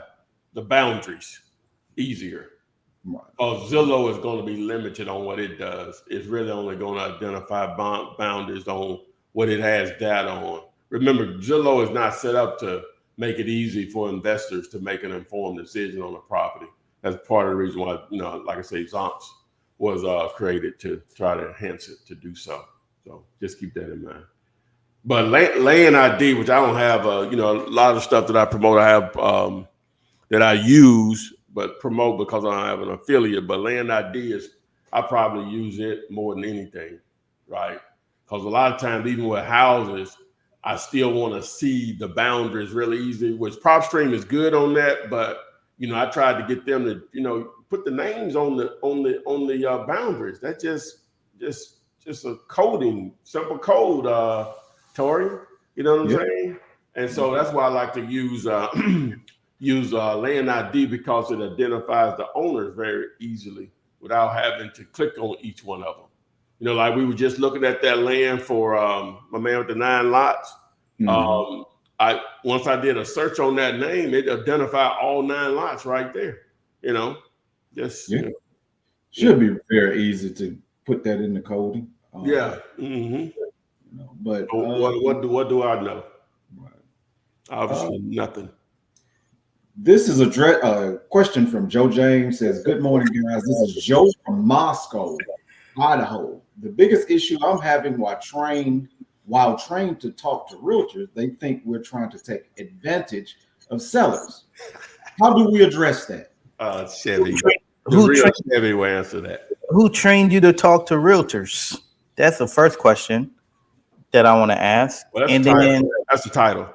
the boundaries easier. Right. Zillow is going to be limited on what it does. It's really only going to identify boundaries on what it has data on. Remember, Zillow is not set up to make it easy for investors to make an informed decision on a property. That's part of the reason why, like I say, Zomps was created to try to enhance it to do so. So just keep that in mind. But land ID, which I don't have, a lot of stuff that I promote, I have that I use, but promote because I don't have an affiliate. But land ID I probably use it more than anything, right? Because a lot of times, even with houses, I still want to see the boundaries really easy, which PropStream is good on that. But, I tried to get them to, put the names on the boundaries. That's just a simple code, Tori. You know what I'm saying? And so that's why I like to use land ID, because it identifies the owners very easily without having to click on each one of them. Like we were just looking at that land for my man with the 9 lots. Mm-hmm. Once I did a search on that name, it identified all 9 lots right there. Should be very easy to put that in the coding. Mm-hmm. But what do I know? Right. Obviously nothing. This is a question from Joe James. Says, "Good morning, guys. This is Joe from Moscow, Idaho. The biggest issue I'm having while trained to talk to realtors, they think we're trying to take advantage of sellers. How do we address that?" Chevy. Chevy will answer that. Who trained you to talk to realtors? That's the first question that I want to ask. Well, that's the title.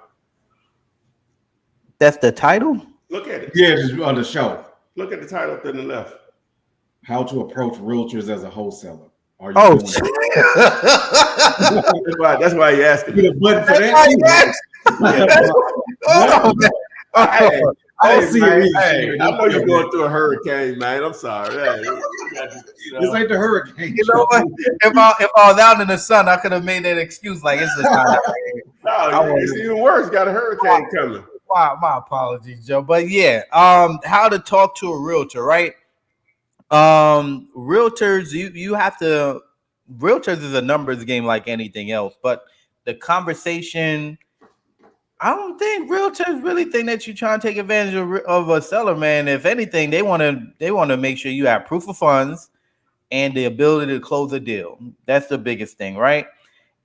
That's the title? Look at it. Yeah, it's on the show. Look at the title up to the left. How to approach realtors as a wholesaler. That's why you asking. Get a button for that. I know you're going through a hurricane, man. I'm sorry. This ain't the hurricane. You know what? If I was out in the sun, I could have made that excuse like it's just not. No, it's even worse. Got a hurricane coming. my apologies, Joe. But yeah, how to talk to a realtor, right? Realtors, you have to. Realtors is a numbers game like anything else, but the conversation. I don't think realtors really think that you're trying to take advantage of a seller, man. If anything, they want to make sure you have proof of funds and the ability to close a deal. That's the biggest thing, right?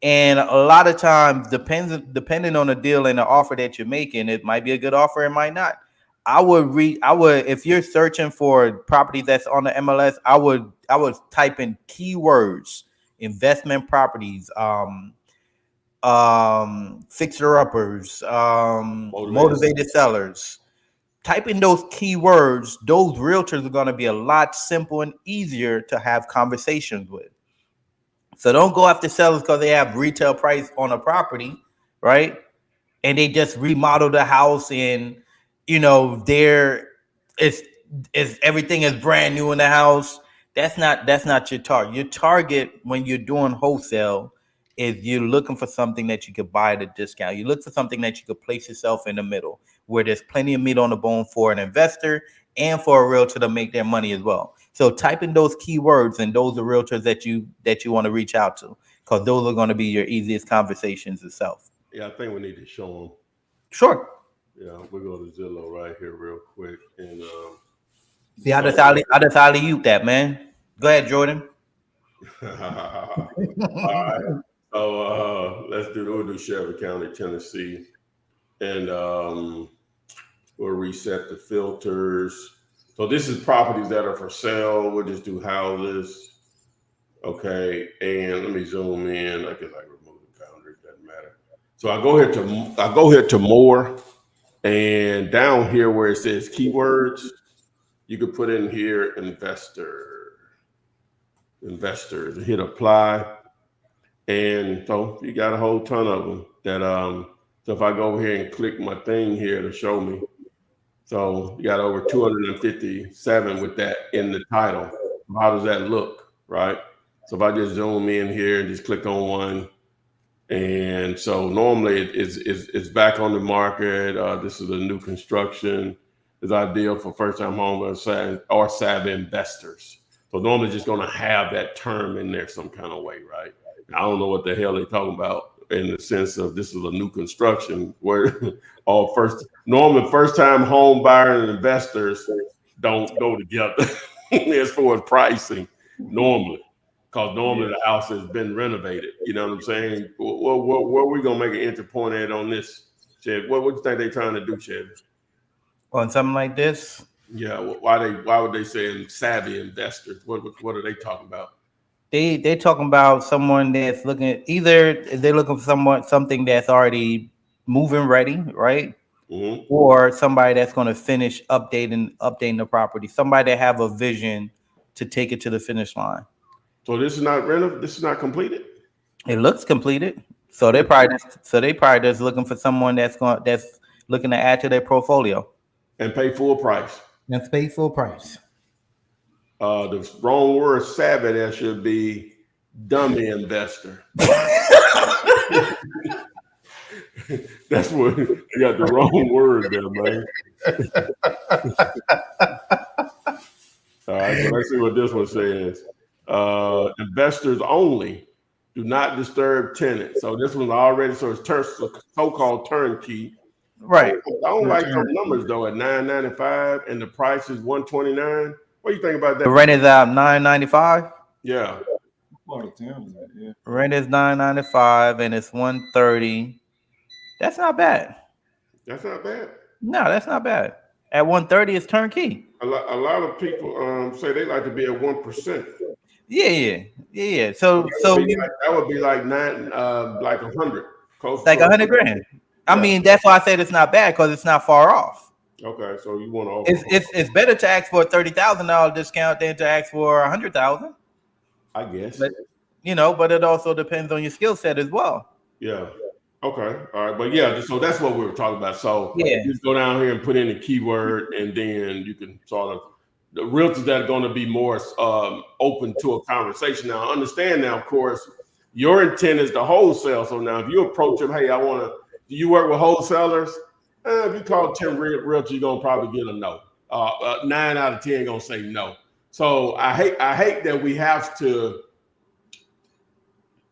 And a lot of times, depending on the deal and the offer that you're making, it might be a good offer, it might not. I would if you're searching for property that's on the MLS, I would type in keywords, investment properties, fixer uppers, Motivated. motivated sellers. Type in those keywords, those realtors are going to be a lot simple and easier to have conversations with. So don't go after sellers because they have retail price on a property, right? And they just remodel the house and they're it's it's everything is brand new in the house. That's not your target. Your target when you're doing wholesale is you're looking for something that you could buy at a discount. You look for something that you could place yourself in the middle where there's plenty of meat on the bone for an investor and for a realtor to make their money as well. So type in those keywords and those are realtors that you want to reach out to because those are going to be your easiest conversations itself. Yeah, I think we need to show them. Sure. Yeah, we'll go to Zillow right here real quick. And See, I just alley-oop that, man. Go ahead, Jordan. all right. So we'll do Shelby County, Tennessee. And we'll reset the filters. So this is properties that are for sale. We'll just do houses. Okay, and let me zoom in. I can remove the boundaries, doesn't matter. So I go here to more, and down here where it says keywords, you could put in here investors, hit apply, and so you got a whole ton of them that so if I go over here and click my thing here to show me, so you got over 257 with that in the title. How does that look, right? So if I just zoom in here and just click on one, and so normally it's back on the market. This is a new construction. It's ideal for first-time homeowners or savvy investors. So normally just going to have that term in there some kind of way, right? I don't know what the hell they're talking about in the sense of this is a new construction where normally first-time home buyer and investors don't go together as far as pricing normally. Because normally the house has been renovated. You know what I'm saying? Where are we going to make an entry point at on this, Chad? What do you think they're trying to do, Chad? On something like this? Yeah, why would they say savvy investors? What are they talking about? They talking about someone that's looking either they're looking for something that's already moving ready, right? Mm-hmm. Or somebody that's going to finish updating the property. Somebody that have a vision to take it to the finish line. So this is not renovated. This is not completed. It looks completed. So they probably just looking for someone that's looking to add to their portfolio And pay full price. and pay full price. The wrong word savvy there should be dummy investor. That's what you got the wrong word there, man. All right, so let's see what this one says. Investors only, do not disturb tenants. So this one's already it's so-called turnkey. Right. I don't like those numbers though at $9.95 and the price is $129. What do you think about that? The rent is out $9.95. Yeah. Yeah. Rent is $9.95 and it's $130. That's not bad. That's not bad. No, that's not bad. At $130, it's turnkey. A lot of people say they like to be at 1%. Yeah. So that would be like 100, close like to $100,000. I Yeah. mean, that's why I said it's not bad because it's not far off. Okay, so you want to It's better to ask for a $30,000 discount than to ask for $100,000. I guess. But but it also depends on your skill set as well. Yeah. Okay. All right. But yeah, so that's what we were talking about. So Yeah. just go down here and put in a keyword, and then you can sort of the realtors that are going to be more open to a conversation. Now, understand now, of course, your intent is to wholesale. So now if you approach them, hey, do you work with wholesalers? If you call 10 realtors, you're gonna probably get a no. 9 out of 10 gonna say no. So I hate that we have to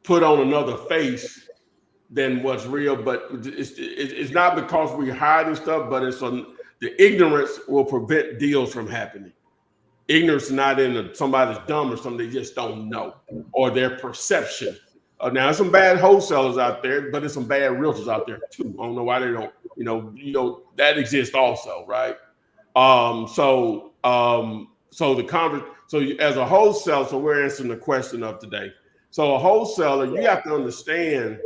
put on another face than what's real, but it's not because we're hiding stuff, but the ignorance will prevent deals from happening. Ignorance is not in somebody's dumb or something, they just don't know, or their perception. Now there's some bad wholesalers out there, but there's some bad realtors out there too. I don't know why they don't, that exists also, right? So as a wholesaler, so we're answering the question of today. So a wholesaler, you have to understand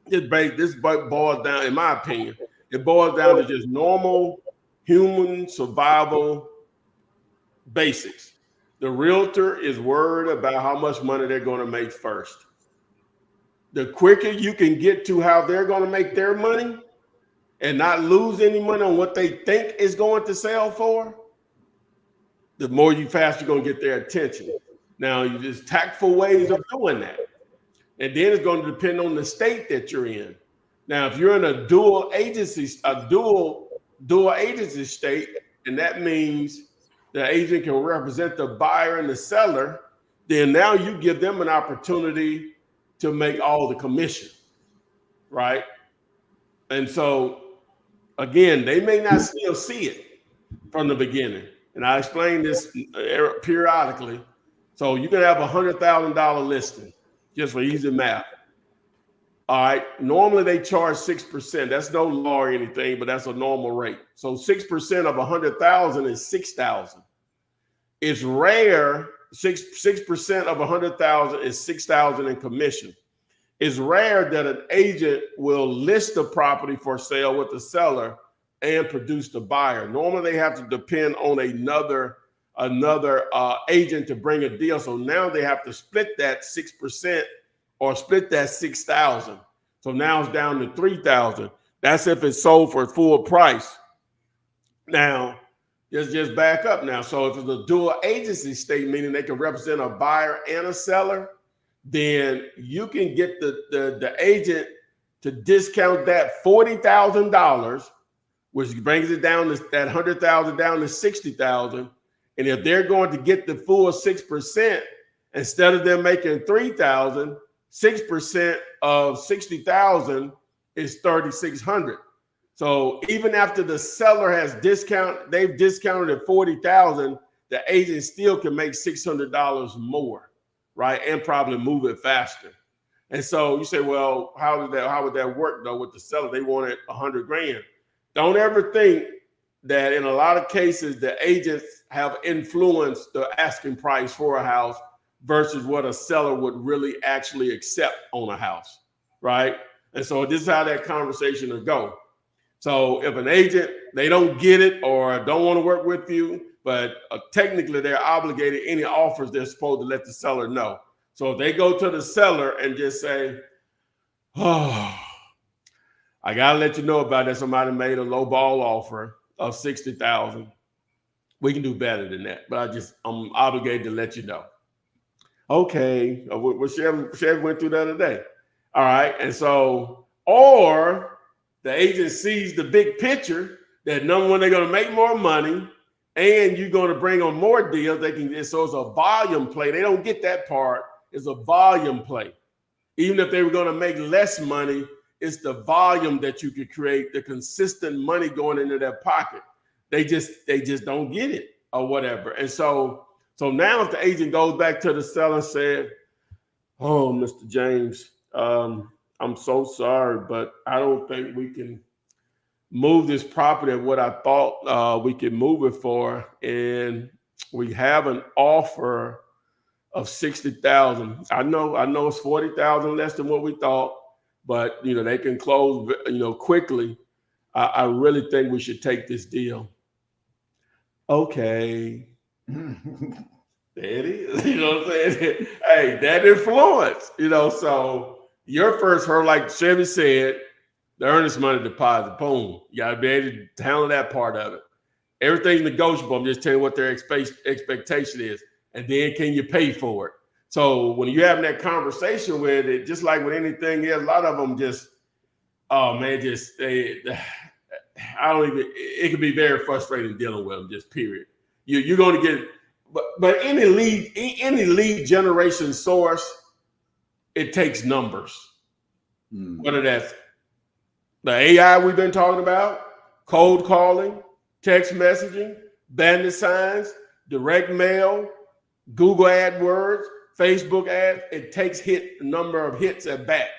this boils down, in my opinion, it boils down to just normal human survival basics. The realtor is worried about how much money they're going to make first. The quicker you can get to how they're going to make their money and not lose any money on what they think is going to sell for, the more faster you're going to get their attention. Now, there's tactful ways of doing that. And then it's going to depend on the state that you're in. Now, if you're in a dual agency state, and that means the agent can represent the buyer and the seller, then now you give them an opportunity to make all the commission, right? And so, again, they may not still see it from the beginning. And I explain this periodically. So you can have a $100,000 listing, just for easy math. All right. Normally they charge 6%. That's no law or anything, but that's a normal rate. So 6% of 100,000 is 6,000. It's rare. 6% of 100,000 is 6,000 in commission. It's rare that an agent will list the property for sale with the seller and produce the buyer. Normally they have to depend on another agent to bring a deal. So now they have to split that 6% or split that 6,000. So now it's down to 3,000. That's if it's sold for full price. Now, just back up now. So if it's a dual agency state, meaning they can represent a buyer and a seller, then you can get the agent to discount that $40,000, which brings it down to that 100,000 down to 60,000. And if they're going to get the full 6%, instead of them making 3,000, 6% of 60,000 is 3,600. So even after the seller has they've discounted at 40,000, the agent still can make $600 more, right? And probably move it faster. And so you say, well, how would that work though with the seller? They wanted 100 grand. Don't ever think that in a lot of cases, the agents have influenced the asking price for a house versus what a seller would really actually accept on a house, right? And so this is how that conversation will go. So if an agent, they don't get it or don't want to work with you, but technically they're obligated, any offers they're supposed to let the seller know. So if they go to the seller and just say, oh, I got to let you know about that. Somebody made a low ball offer of 60,000. We can do better than that, but I'm obligated to let you know. Okay, what Chevy went through the other day. All right, and so, or the agent sees the big picture that number one, they're going to make more money, and you're going to bring on more deals. So it's a volume play. They don't get that part. It's a volume play. Even if they were going to make less money, it's the volume that you could create, the consistent money going into their pocket. They just don't get it or whatever. And so now if the agent goes back to the seller and said, oh, Mr. James, I'm so sorry, but I don't think we can move this property at what I thought we could move it for. And we have an offer of 60,000. I know it's 40,000 less than what we thought, but they can close quickly. I really think we should take this deal. Okay. There it is. You know what I'm saying? Hey, that influence, so your first hurdle, like Chevy said, the earnest money deposit, boom. You got to be able to handle that part of it. Everything's negotiable. I'm just telling you what their expectation is. And then can you pay for it? So when you're having that conversation with it, just like with anything else, a lot of them just, oh man, it can be very frustrating dealing with them, just period. You're going to get, but any lead generation source, it takes numbers. Whether that's the AI we've been talking about, cold calling, text messaging, bandit signs, direct mail, Google AdWords, Facebook ads, it takes number of hits at bat.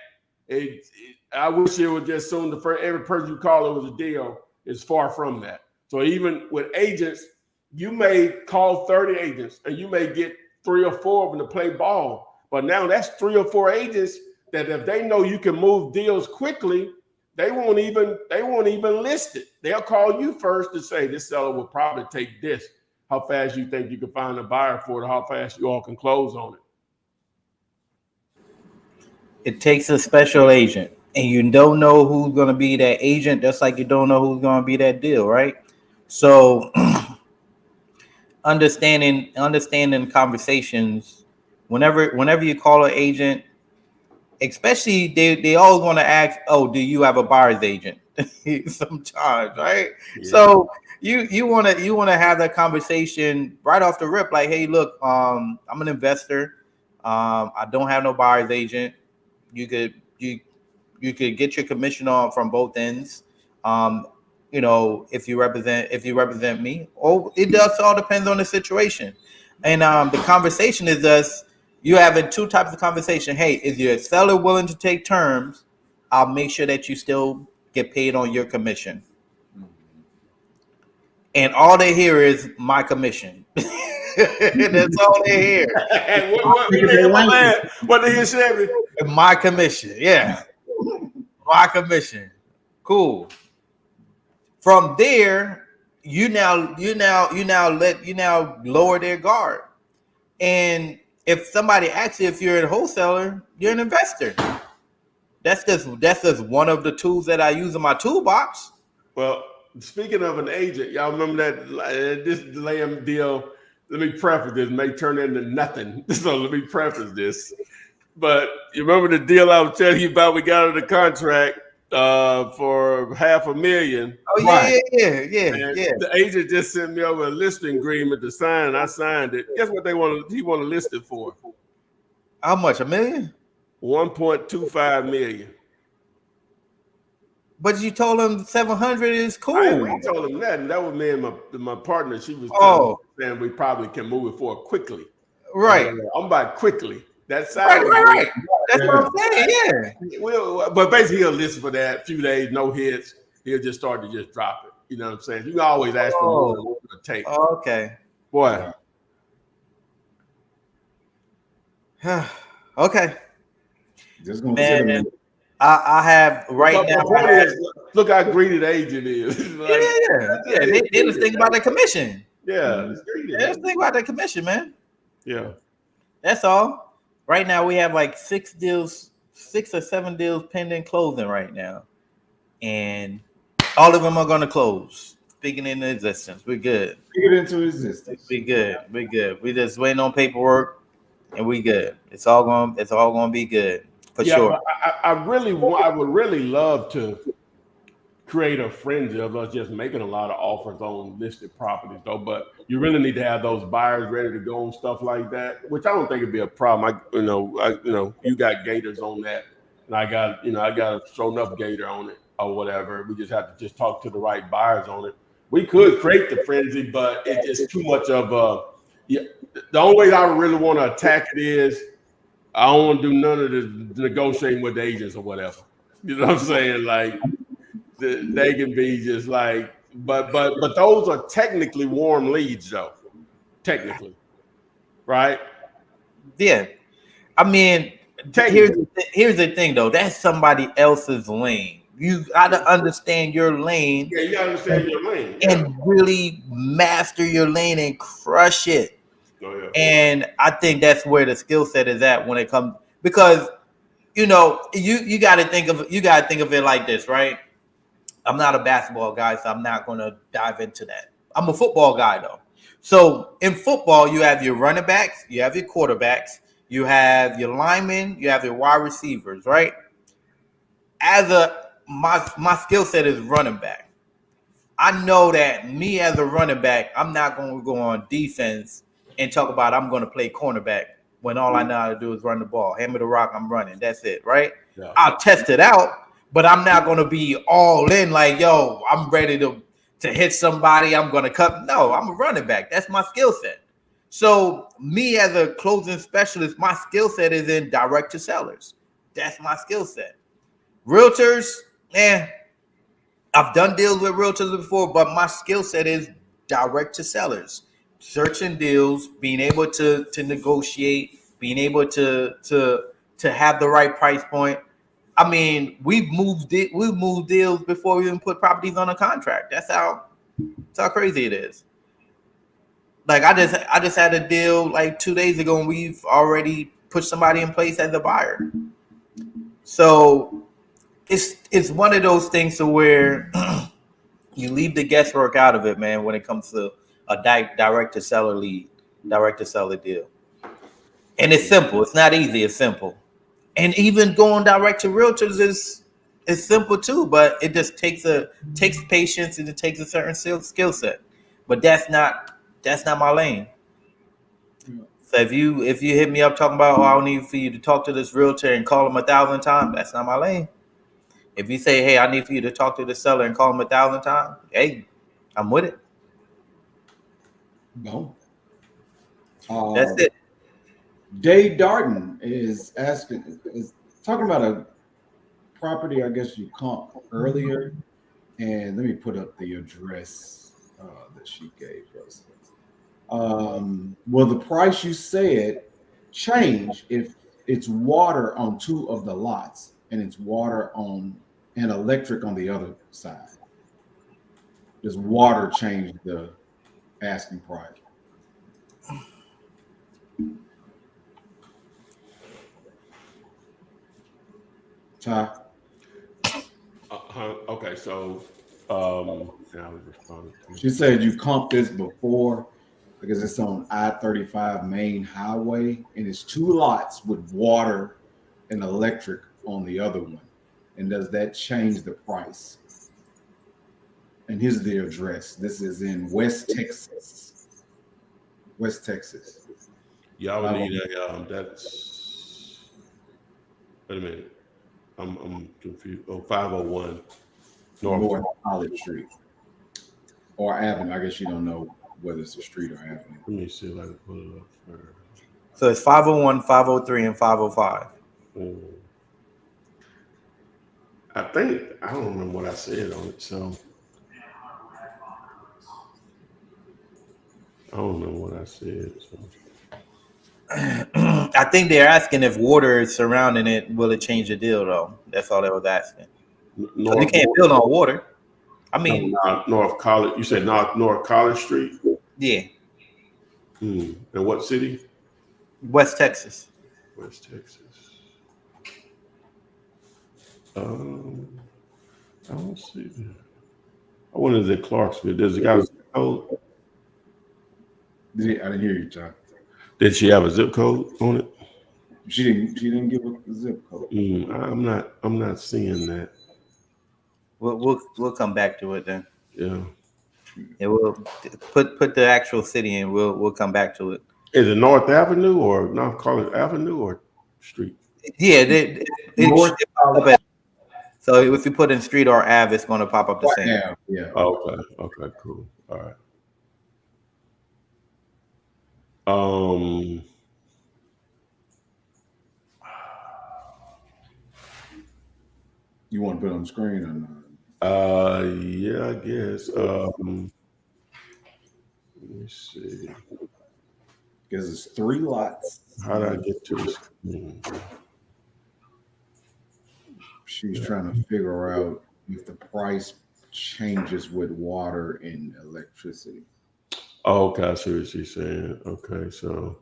I wish it would just soon every person you call it was a deal. Is far from that. So even with agents, you may call 30 agents and you may get 3 or 4 of them to play ball. But now that's 3 or 4 agents that if they know you can move deals quickly, they won't even list it. They'll call you first to say this seller will probably take this. How fast you think you can find a buyer for it, or how fast you all can close on it. It takes a special agent, and you don't know who's going to be that agent, just like you don't know who's going to be that deal, right? So understanding conversations, whenever you call an agent, especially they always want to ask, oh, do you have a buyer's agent? Sometimes, right? Yeah. So you want to have that conversation right off the rip, like, hey, look, I'm an investor. I don't have no buyer's agent. You could get your commission on from both ends. If you represent me, or it does all depends on the situation. And the conversation is us. You having 2 types of conversation. Hey, is your seller willing to take terms? I'll make sure that you still get paid on your commission. And all they hear is my commission. That's all they hear. What did you say? My commission, yeah. My commission. Cool. From there, you now lower their guard. And if somebody asks you if you're a wholesaler, you're an investor. That's just one of the tools that I use in my toolbox. Well, speaking of an agent, y'all remember that this land deal? Let me preface this. May turn into nothing. So let me preface this. But you remember the deal I was telling you about? We got under the contract for $500,000. Oh yeah. The agent just sent me over a listing agreement to sign, and I signed it. Guess what he want to list it for? How much? $1 million? $1.25 million. But you told him 700 is cool. I told him that, and that was me and my partner. She was saying we probably can move it forward quickly. Right. I'm about quickly. That's right. That's what I'm saying. Yeah. But basically, he'll listen for that. Few days, no hits. He'll just start to just drop it. You know what I'm saying? You can always ask for more than what it'll take. Okay. Boy. Okay. Just gonna sit I have right now. Look how greedy the agent is. They just think about their commission. Yeah. They just think about their commission, man. Yeah. That's all. Right now we have like 6 or 7 deals pending closing right now. And all of them are gonna close. Speaking into existence. We're good. Speaking into existence. We good. We just waiting on paperwork and we good. It's all gonna be good. For sure. I would really love to create a frenzy of us just making a lot of offers on listed properties, though. But you really need to have those buyers ready to go and stuff like that, which I don't think it'd be a problem. You got gators on that, and I got a show enough gator on it or whatever. We just have to just talk to the right buyers on it. We could create the frenzy, but it's just too much of the only way I really want to attack it is I don't want to do none of the negotiating with the agents or whatever. You know what I'm saying? Like they can be just like, but those are technically warm leads, though. Technically, right? Yeah. I mean, here's the thing, though. That's somebody else's lane. You got to understand your lane. Yeah, you got to understand your lane. And really master your lane and crush it. Oh, yeah. And I think that's where the skill set is at when it comes, because you got to think of it like this, right? I'm not a basketball guy, so I'm not going to dive into that. I'm a football guy, though. So in football, you have your running backs, you have your quarterbacks, you have your linemen, you have your wide receivers, right? My skill set is running back. I know that me as a running back, I'm not going to go on defense and talk about I'm going to play cornerback when all I know how to do is run the ball. Hand me the rock, I'm running. That's it, right? Yeah. I'll test it out, but I'm not going to be all in like, yo, I'm ready to hit somebody. I'm going to cut. No, I'm a running back. That's my skill set. So me as a closing specialist, my skill set is in direct to sellers. That's my skill set. Realtors, I've done deals with realtors before, but my skill set is direct to sellers, searching deals, being able to negotiate, being able to have the right price point. I mean, we've moved deals before we even put properties on a contract. That's how crazy it is. Like I just had a deal like 2 days ago, and we've already put somebody in place as a buyer. So it's one of those things to where you leave the guesswork out of it, man, when it comes to a direct to seller lead, direct to seller deal. And it's simple. It's not easy. It's simple. And even going direct to realtors is simple too, but it just takes patience and it takes a certain skill set. But that's not my lane. So if you hit me up talking about, oh, I need for you to talk to this realtor and call him 1,000 times, that's not my lane. If you say, hey, I need for you to talk to the seller and call him 1,000 times, hey, I'm with it. No. That's it. Dave Darden is talking about a property, I guess you comped earlier. And let me put up the address that she gave us. Will the price you said change if it's water on two of the lots and it's water on and electric on the other side? Does water change the asking price? Ty? Okay, so yeah, I was responding to. She said you comped this before because it's on I-35 main highway and it's two lots with water and electric on the other one. And does that change the price? And here's the address. This is in West Texas. West Texas. Yeah, I would need a that's wait a minute. I'm confused. Oh, 501 North North. College Street. Or Avenue. I guess you don't know whether it's a street or avenue. Let me see if I can pull it up first. So it's 501, 503, and 505. I think I don't remember what I said on it, so I don't know what I said. So. I think they're asking if water is surrounding it, will it change the deal though? That's all they was asking. So you can't build on water. I mean, North College. You said North College Street. yeah, And what city? West Texas. West Texas. I don't see that. I wonder if it's Clarksville. Does it got a zip code? I didn't hear you, John. Did she have a zip code on it? She didn't give a zip code. I'm not seeing that. We'll come back to it then. Yeah. Yeah, we'll put the actual city in. We'll come back to it. Is it North Avenue or North College Avenue or Street? Yeah, North College. So if you put in street or Ave, it's going to pop up the same. Yeah. Okay, cool. All right. You want to put it on the screen or not? Yeah, I guess. Let me see. Because it's 3 lots. How did I get to the screen? She's trying to figure out if the price changes with water and electricity. Oh, okay, I see what she's saying. Okay, so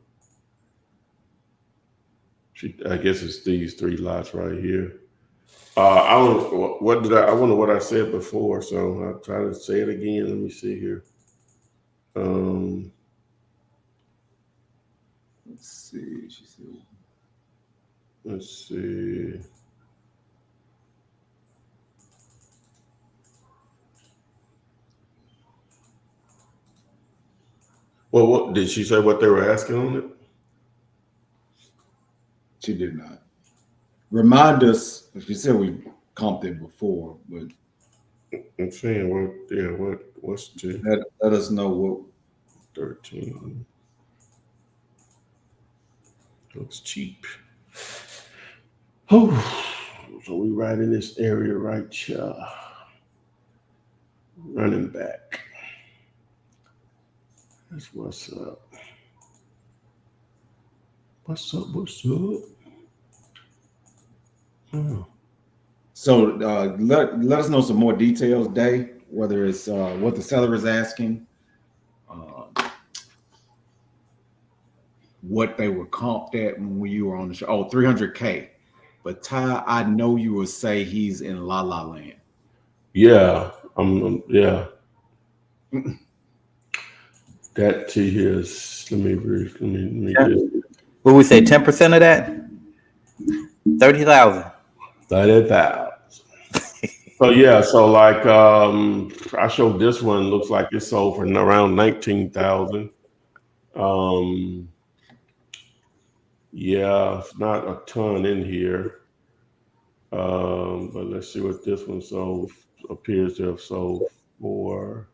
I guess it's these 3 lots right here. I don't. What did I wonder what I said before. So I'll try to say it again. Let me see here. Let's see. She said. Let's see. Well, what did she say? What they were asking on it? She did not. Remind us, she said we comped it before, but I'm saying what? Yeah, what's the let us know what 13? Looks cheap. Oh, so we right in this area right here. Running back. That's what's up. What's up? What's up? Oh. So let us know some more details, Day, whether it's what the seller is asking, what they were comped at when you were on the show. Oh, 300K. But Ty, I know you will say he's in La La Land. Yeah, yeah. That to his. Let me Yeah. get What we say? 10% of that? 30,000. 30,000. So yeah, so like I showed this one. Looks like it sold for around 19,000. Yeah, it's not a ton in here. But let's see what this one sold. Appears to have sold for.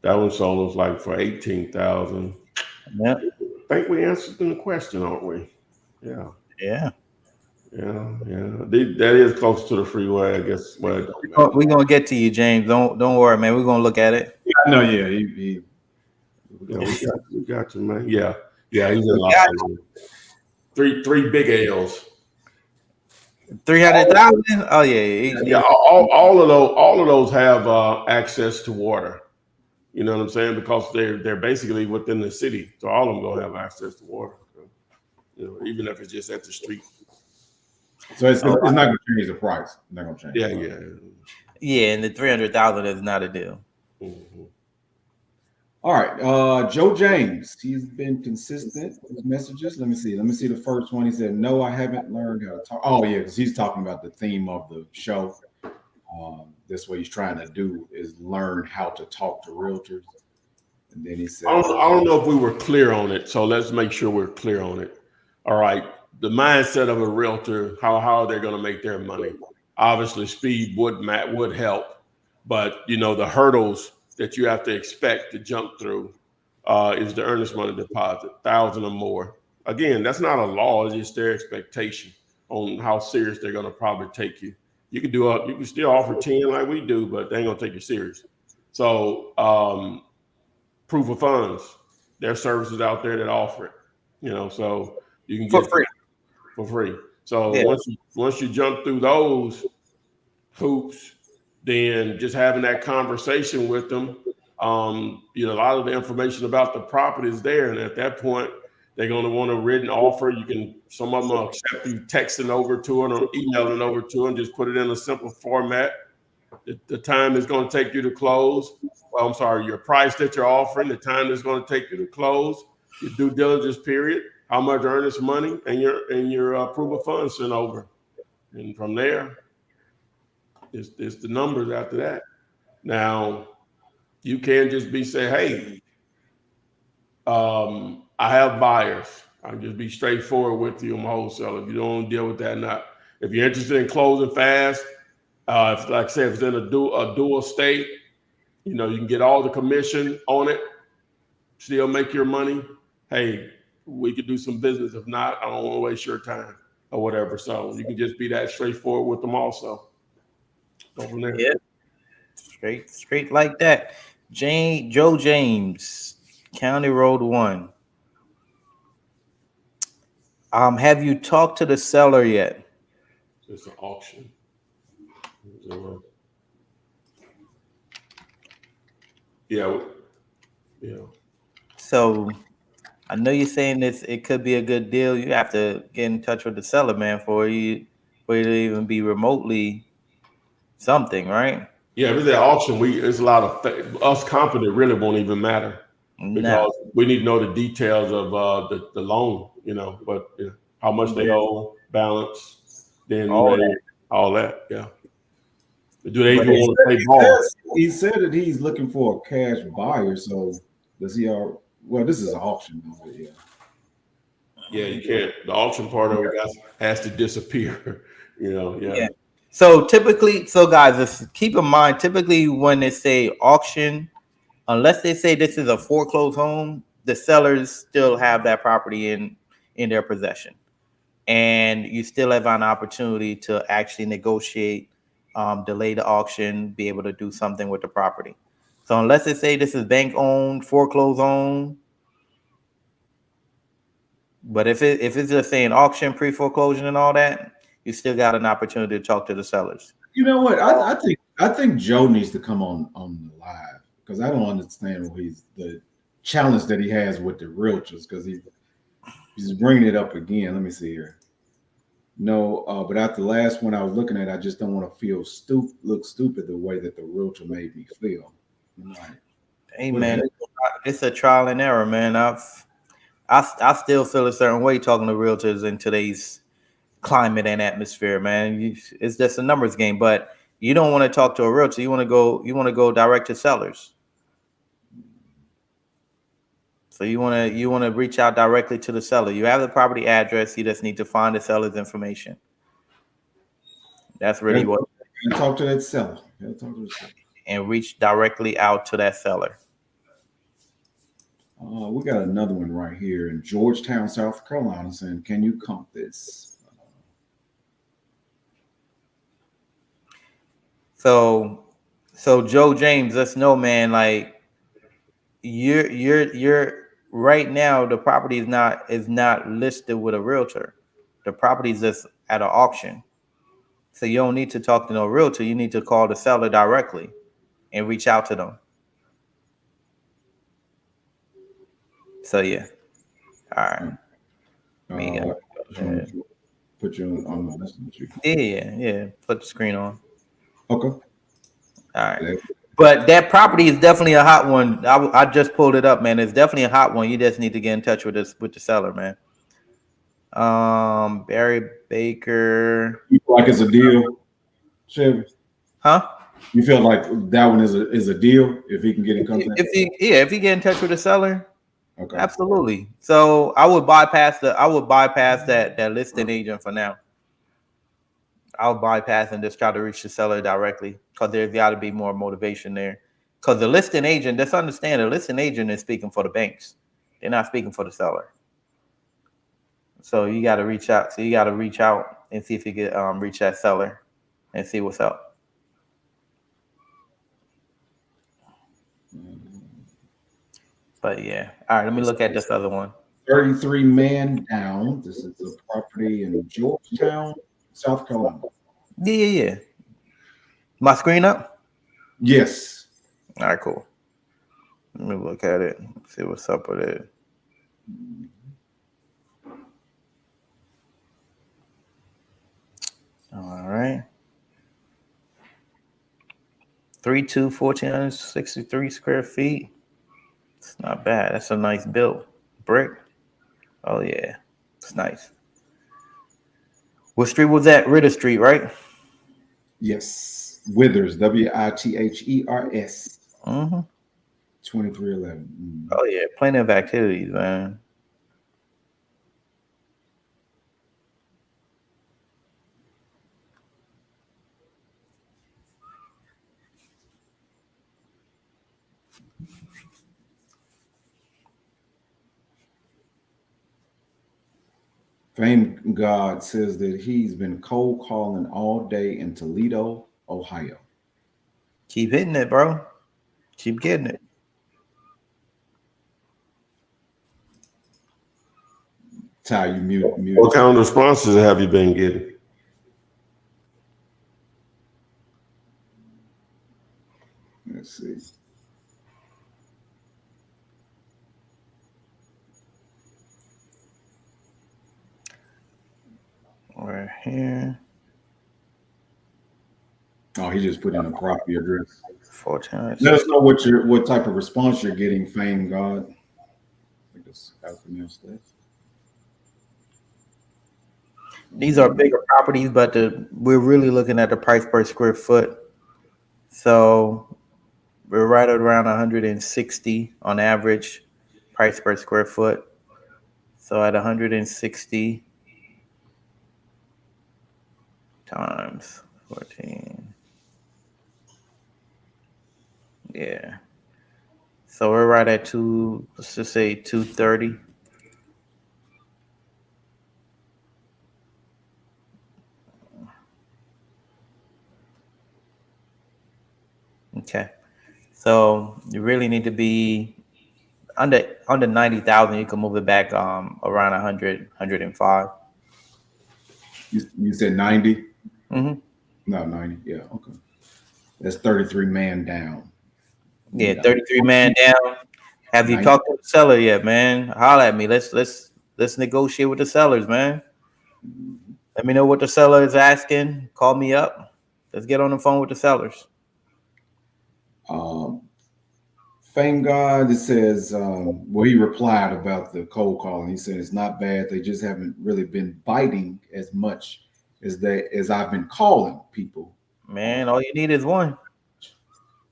That one sold looks like for 18,000. Yeah. I think we answered the question, aren't we? Yeah, Yeah. yeah. That is close to the freeway, I guess. Well, it don't matter. We're gonna get to you, James. Don't worry, man. We're gonna look at it. I know, yeah. Yeah, we got you, man. Yeah, yeah. He's in We Los got Angeles. Three big L's. 300,000. Oh yeah, Yeah, all of those have access to water. You know what I'm saying? Because they're basically within the city, so all of them gonna have access to water. So, you know, even if it's just at the street. So it's not going to change the price. It's not going to change. Yeah, the price. yeah. And the 300,000 is not a deal. Mm-hmm. All right. Joe James, he's been consistent with his messages. Let me see. Let me see the first one. He said, "No, I haven't learned how to talk." Oh, yeah, because he's talking about the theme of the show. That's what he's trying to do is learn how to talk to realtors. And then he said, I don't know if we were clear on it, so let's make sure we're clear on it. All right, the mindset of a realtor, how are they going to make their money? Obviously, speed would help, but you know the hurdles that you have to expect to jump through is the earnest money deposit, 1,000 or more. Again, that's not a law; it's just their expectation on how serious they're going to probably take you. You can still offer 10 like we do, but they ain't gonna take you serious. So proof of funds. There are services out there that offer it, you know, so you can For get free. for free. So Yeah. once you jump through those hoops, then just having that conversation with them, you know, a lot of the information about the property is there, and at that point, they're going to want a written offer. Some of them will accept you texting over to them or emailing over to them. Just put it in a simple format. The time is going to take you to close. Well, I'm sorry, your price that you're offering, the time that's going to take you to close, your due diligence period, how much earnest money, and your proof of funds sent over, and from there, it's the numbers after that. Now, you can't just say, "Hey, I have buyers." I'll just be straightforward with you. I'm a wholesaler. If you don't want to deal with that, not if you're interested in closing fast, if like I said, if it's in a dual state. You know, you can get all the commission on it, still make your money. Hey, we could do some business. If not, I don't want to waste your time or whatever. So you can just be that straightforward with them also. Go from there. Yeah. Straight like that. Joe James, County Road 1. Have you talked to the seller yet? It's an auction. Yeah. Yeah. So I know you're saying this. It could be a good deal. You have to get in touch with the seller, man, for you to even be remotely something, right? Yeah, if it's at auction, it's a lot of us company really won't even matter No. because we need to know the details of the loan, you know, but how much they owe, balance, then All that. all that. Yeah. Do they but even want to play ball? he said that he's looking for a cash buyer. So does he? Well, this is an auction, but yeah. Yeah, you can't. The auction part of it has to disappear. Yeah. Yeah. So typically, guys, just keep in mind, typically when they say auction, unless they say this is a foreclosed home, the sellers still have that property in their possession, and you still have an opportunity to actually negotiate, delay the auction, be able to do something with the property. So unless they say this is bank owned, foreclosed owned, but if it's just saying auction, pre foreclosure, and all that, you still got an opportunity to talk to the sellers. You know what? I think Joe needs to come on the live because I don't understand what the challenge that he has with the realtors because he's bringing it up again. Let me see here. No, but after the last one I was looking at, I just don't want to look stupid the way that the realtor made me feel. I'm like, Hey what the man, heck? it's a trial and error, man. I still feel a certain way talking to realtors in today's climate and atmosphere, man. It's just a numbers game, but you don't want to talk to a realtor. You want to go direct to sellers. So you want to reach out directly to the seller. You have the property address. You just need to find the seller's information. That's really what, You talk to that seller. You gotta talk to the seller. and reach directly out to that seller. We got another one right here in Georgetown, South Carolina, saying, "Can you comp this?" So Joe James, let's know, man. Like you're right now. The property is not listed with a realtor. The property is just at an auction. So you don't need to talk to no realtor. You need to call the seller directly and reach out to them. So yeah, all right. Me go ahead. Put you on the list with you. Yeah. Put the screen on. Okay. All right. But that property is definitely a hot one. I just pulled it up, man. It's definitely a hot one. You just need to get in touch with the seller, man. Barry Baker. You feel like it's a deal, Chevy? Huh? You feel like that one is a deal if he can get in contact? If you get in touch with the seller, Okay. absolutely. So I would bypass that listing agent for now. I'll bypass and just try to reach the seller directly because there's got to be more motivation there. Because the listing agent, just understand, the listing agent is speaking for the banks. They're not speaking for the seller. So you got to reach out. So you got to reach out and see if you can reach that seller and see what's up. But yeah, all right. Let me look at this other one. 33 man down. This is a property in Georgetown, South Carolina. Yeah. My screen up? Yes. All right, cool. Let me look at it. See what's up with it. All right. 1,463 square feet. It's not bad. That's a nice build. Brick. Oh yeah. It's nice. What street was that? Ritter Street, right? Yes. Withers, Withers. Mm-hmm. 2311. Oh yeah. Plenty of activities, man. Fame God says that he's been cold calling all day in Toledo, Ohio. Keep hitting it, bro. Keep getting it. Ty, you mute. What kind of responses have you been getting? Let's see. We're here. Oh, he just put in a property address. 14. Let us know what type of response you're getting, Fame God. I think that's how to pronounce that. These are bigger properties, but we're really looking at the price per square foot. So we're right at around 160 on average. price per square foot. So at 160 times 14. Yeah. So we're right at let's just say 230. Okay. So you really need to be under 90,000. You can move it back around 100, 105. You said 90? Mm-hmm. No, 90. Yeah, okay. That's 33 man down. Yeah, Yeah. 33 man down. Have you 90. talked to the seller yet, man? Holler at me. Let's negotiate with the sellers, man. Let me know what the seller is asking. Call me up. Let's get on the phone with the sellers. Um, Fame God, it says, well, he replied about the cold calling. He said it's not bad. They just haven't really been biting as much as I've been calling people. Man, all you need is one.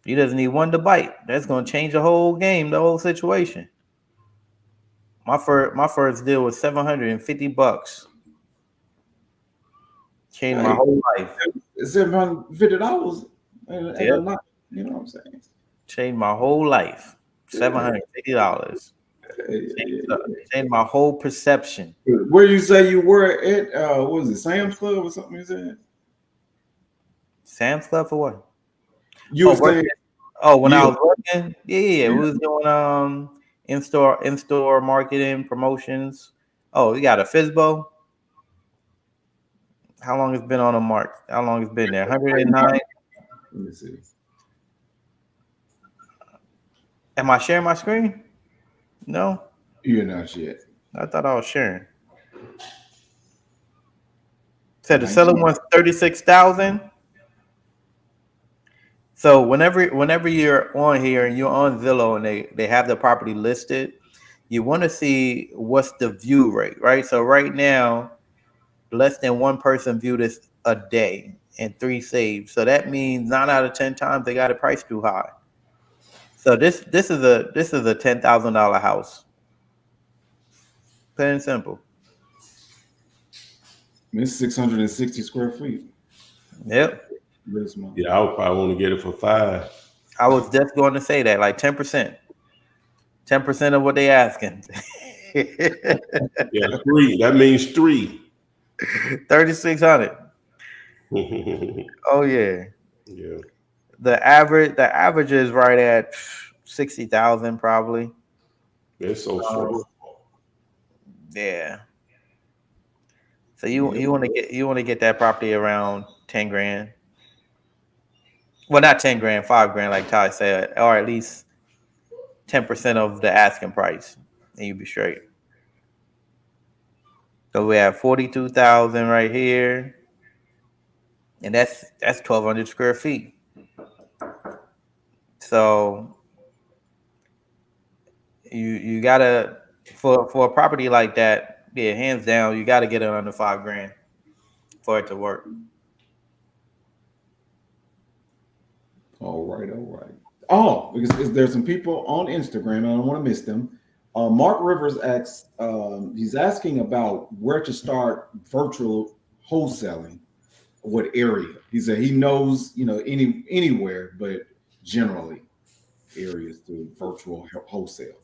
You just need one to bite. That's gonna change the whole game, the whole situation. My first deal was $750. Changed my Hey, whole life. $750 and Yeah, a lot. You know what I'm saying? changed my whole life. Yeah. $750. Yeah, Changed my whole perception. yeah. Where you say you were at? What was it, Sam's Club or something? You said Sam's Club for what? you Oh, were working. saying, Oh, when I yeah, was working, yeah. We yeah. was doing in store marketing promotions. Oh, you got a Fizbo? How long it's been on the mark? How long it's been there? 109. Let me see. Am I sharing my screen? No, You're not yet. I thought I was sharing. Said the seller 19. wants 36,000. So whenever you're on here and you're on Zillow and they have the property listed, you want to see what's the view rate, right? So right now, less than one person viewed this a day and 3 saved. So that means 9 out of 10 times they got it priced too high. So this is a $10,000 house. Plain and simple. It's 660 square feet. Yep. Really small. Yeah, I would probably want to get it for 5. I was just going to say that, like 10%. 10% of what they asking. Yeah, 3. That means 3. 3,600. Yeah. Oh yeah. The average is right at 60,000 probably. It's so Um, small. yeah. So you Yep. you want to get that property around 10 grand. Well, not 10 grand, 5 grand, like Ty said, or at least 10% of the asking price, and you be straight. So we have 42,000 right here, and that's 1,200 square feet. So you gotta for a property like that, yeah, hands down, you gotta get it under 5 grand for it to work. All right, all right. Oh, because there's some people on Instagram, and I don't want to miss them. Mark Rivers asks, he's asking about where to start virtual wholesaling, what area. He said he knows, anywhere, but generally areas to virtual wholesale.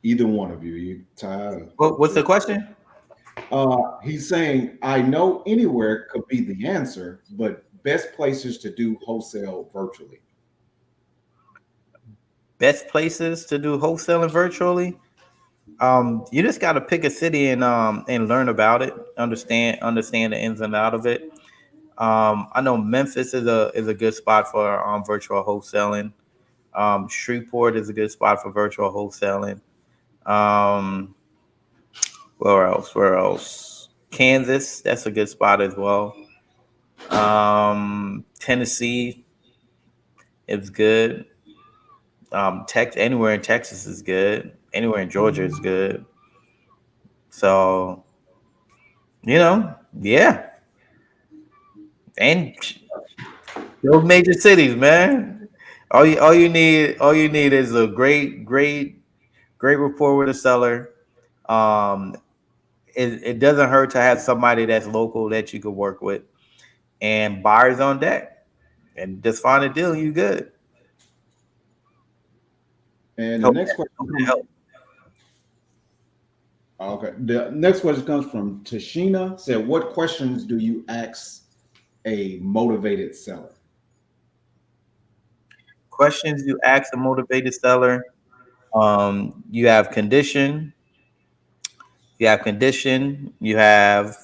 Either one of you Ty. What's the question? He's saying, I know anywhere could be the answer, but best places to do wholesale virtually. Best places to do wholesaling virtually. You just got to pick a city and learn about it, understand the ins and out of it. I know Memphis is a good spot for virtual wholesaling. Shreveport is a good spot for virtual wholesaling. Um, where else? Where else? Kansas, that's a good spot as well. Tennessee is good. Anywhere in Texas is good. Anywhere in Georgia is good. So yeah, and those major cities, man. all you need is a great rapport with a seller. Um, it doesn't hurt to have somebody that's local that you could work with, and buyers on deck, and just find a deal. You good. And the Hope next that, question hope that comes, helps. okay. The next question comes from Tashina. Said, "What questions do you ask a motivated seller?" Questions you ask a motivated seller. You have condition. You have condition. You have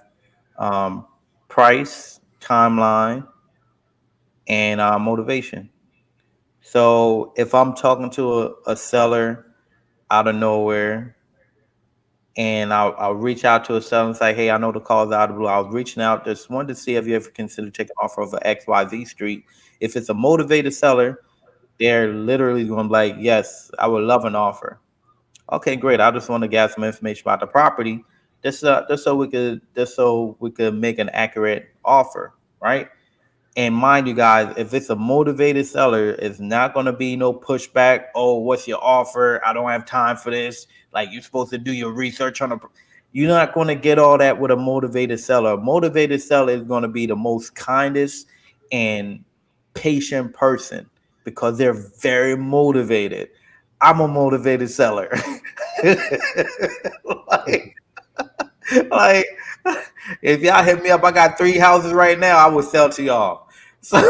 um, price, timeline, and motivation. So if I'm talking to a seller out of nowhere, and I'll reach out to a seller and say, "Hey, I know the call's out of the blue. I was reaching out, just wanted to see if you ever consider taking an offer over XYZ Street." If it's a motivated seller, they're literally going to be like, "Yes, I would love an offer." Okay, great. I just want to get some information about the property, just so we could make an accurate offer, right? And mind you guys, if it's a motivated seller, it's not going to be no pushback. Oh, what's your offer? I don't have time for this. Like, you're supposed to do your research on You're not going to get all that with a motivated seller. A motivated seller is going to be the most kindest and patient person because they're very motivated. I'm a motivated seller. like, like, if y'all hit me up, I got 3 houses right now. I would sell to y'all. So,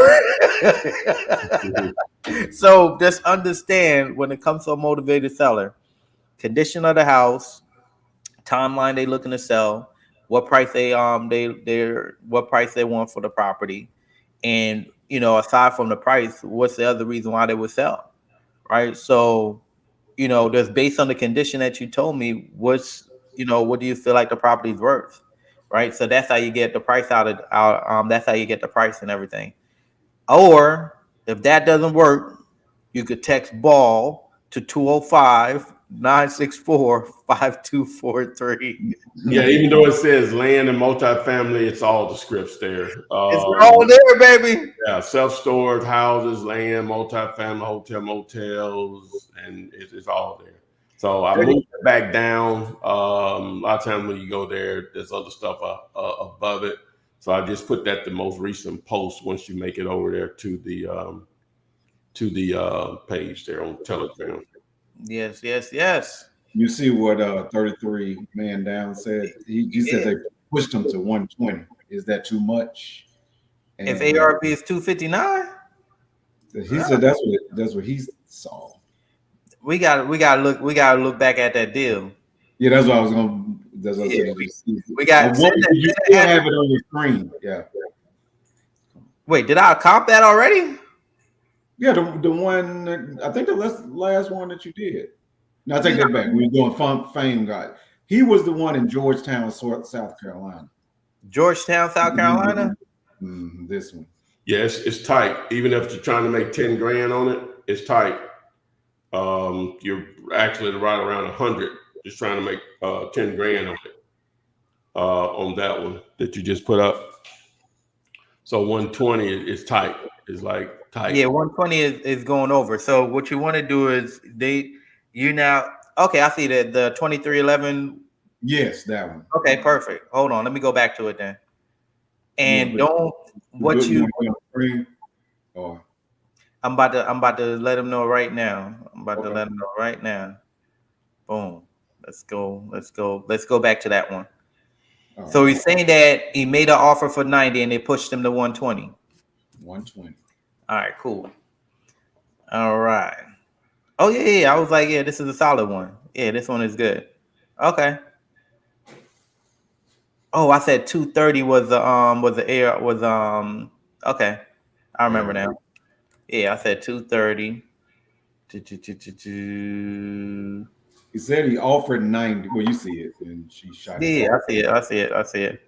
so just understand when it comes to a motivated seller, condition of the house, timeline they looking to sell, what price they're what price they want for the property, and aside from the price, what's the other reason why they would sell, right? So just based on the condition that you told me, what do you feel like the property's worth, right? So that's how you get the price out. That's how you get the price and everything. Or if that doesn't work, you could text ball to 205-964-5243. Yeah, even though it says land and multifamily, it's all the scripts there. It's all there, baby. Yeah, self-storage houses, land, multifamily, hotel, motels, and it's all there. So I moved it back down. A lot of times when you go there, there's other stuff above it. So I just put that the most recent post once you make it over there to the page there on Telegram. Yes, yes, yes. You see what 33 man down said? He said they pushed him to 120. Is that too much? If And ARV is 259, he said that's what he saw. we gotta look back at that deal. Yeah, that's what I was gonna. That's what I Yeah, said. we got You still have it on your screen. Yeah. Wait, did I comp that already? Yeah, the one I think the last one that you did. No, I take that back. We were doing Fame Guy. He was the one in Georgetown, South Carolina. Georgetown, South Carolina. This one. Yes, it's tight. Even if you're trying to make 10 grand on it, it's tight. You're actually right around 100. Just trying to make 10 grand on it. On that one that you just put up. So 120 is tight. It's like tight. Yeah, 120 is going over. So what you want to do is you now okay, I see that the 2311. Yes, that one. Okay, perfect. Hold on, let me go back to it then. And don't what you or I'm about to let them know right now. I'm about to let them know right now. Boom. Let's go back to that one. So he's saying that he made an offer for 90 and they pushed him to 120. 120. All right, cool. All right. Oh yeah. I was like, yeah, this is a solid one. Yeah, this one is good. Okay. Oh, I said 230 was the air was okay. I remember now. Yeah, I said 230. He said he offered 90. Well, you see it, and she shot it. Yeah, I see it.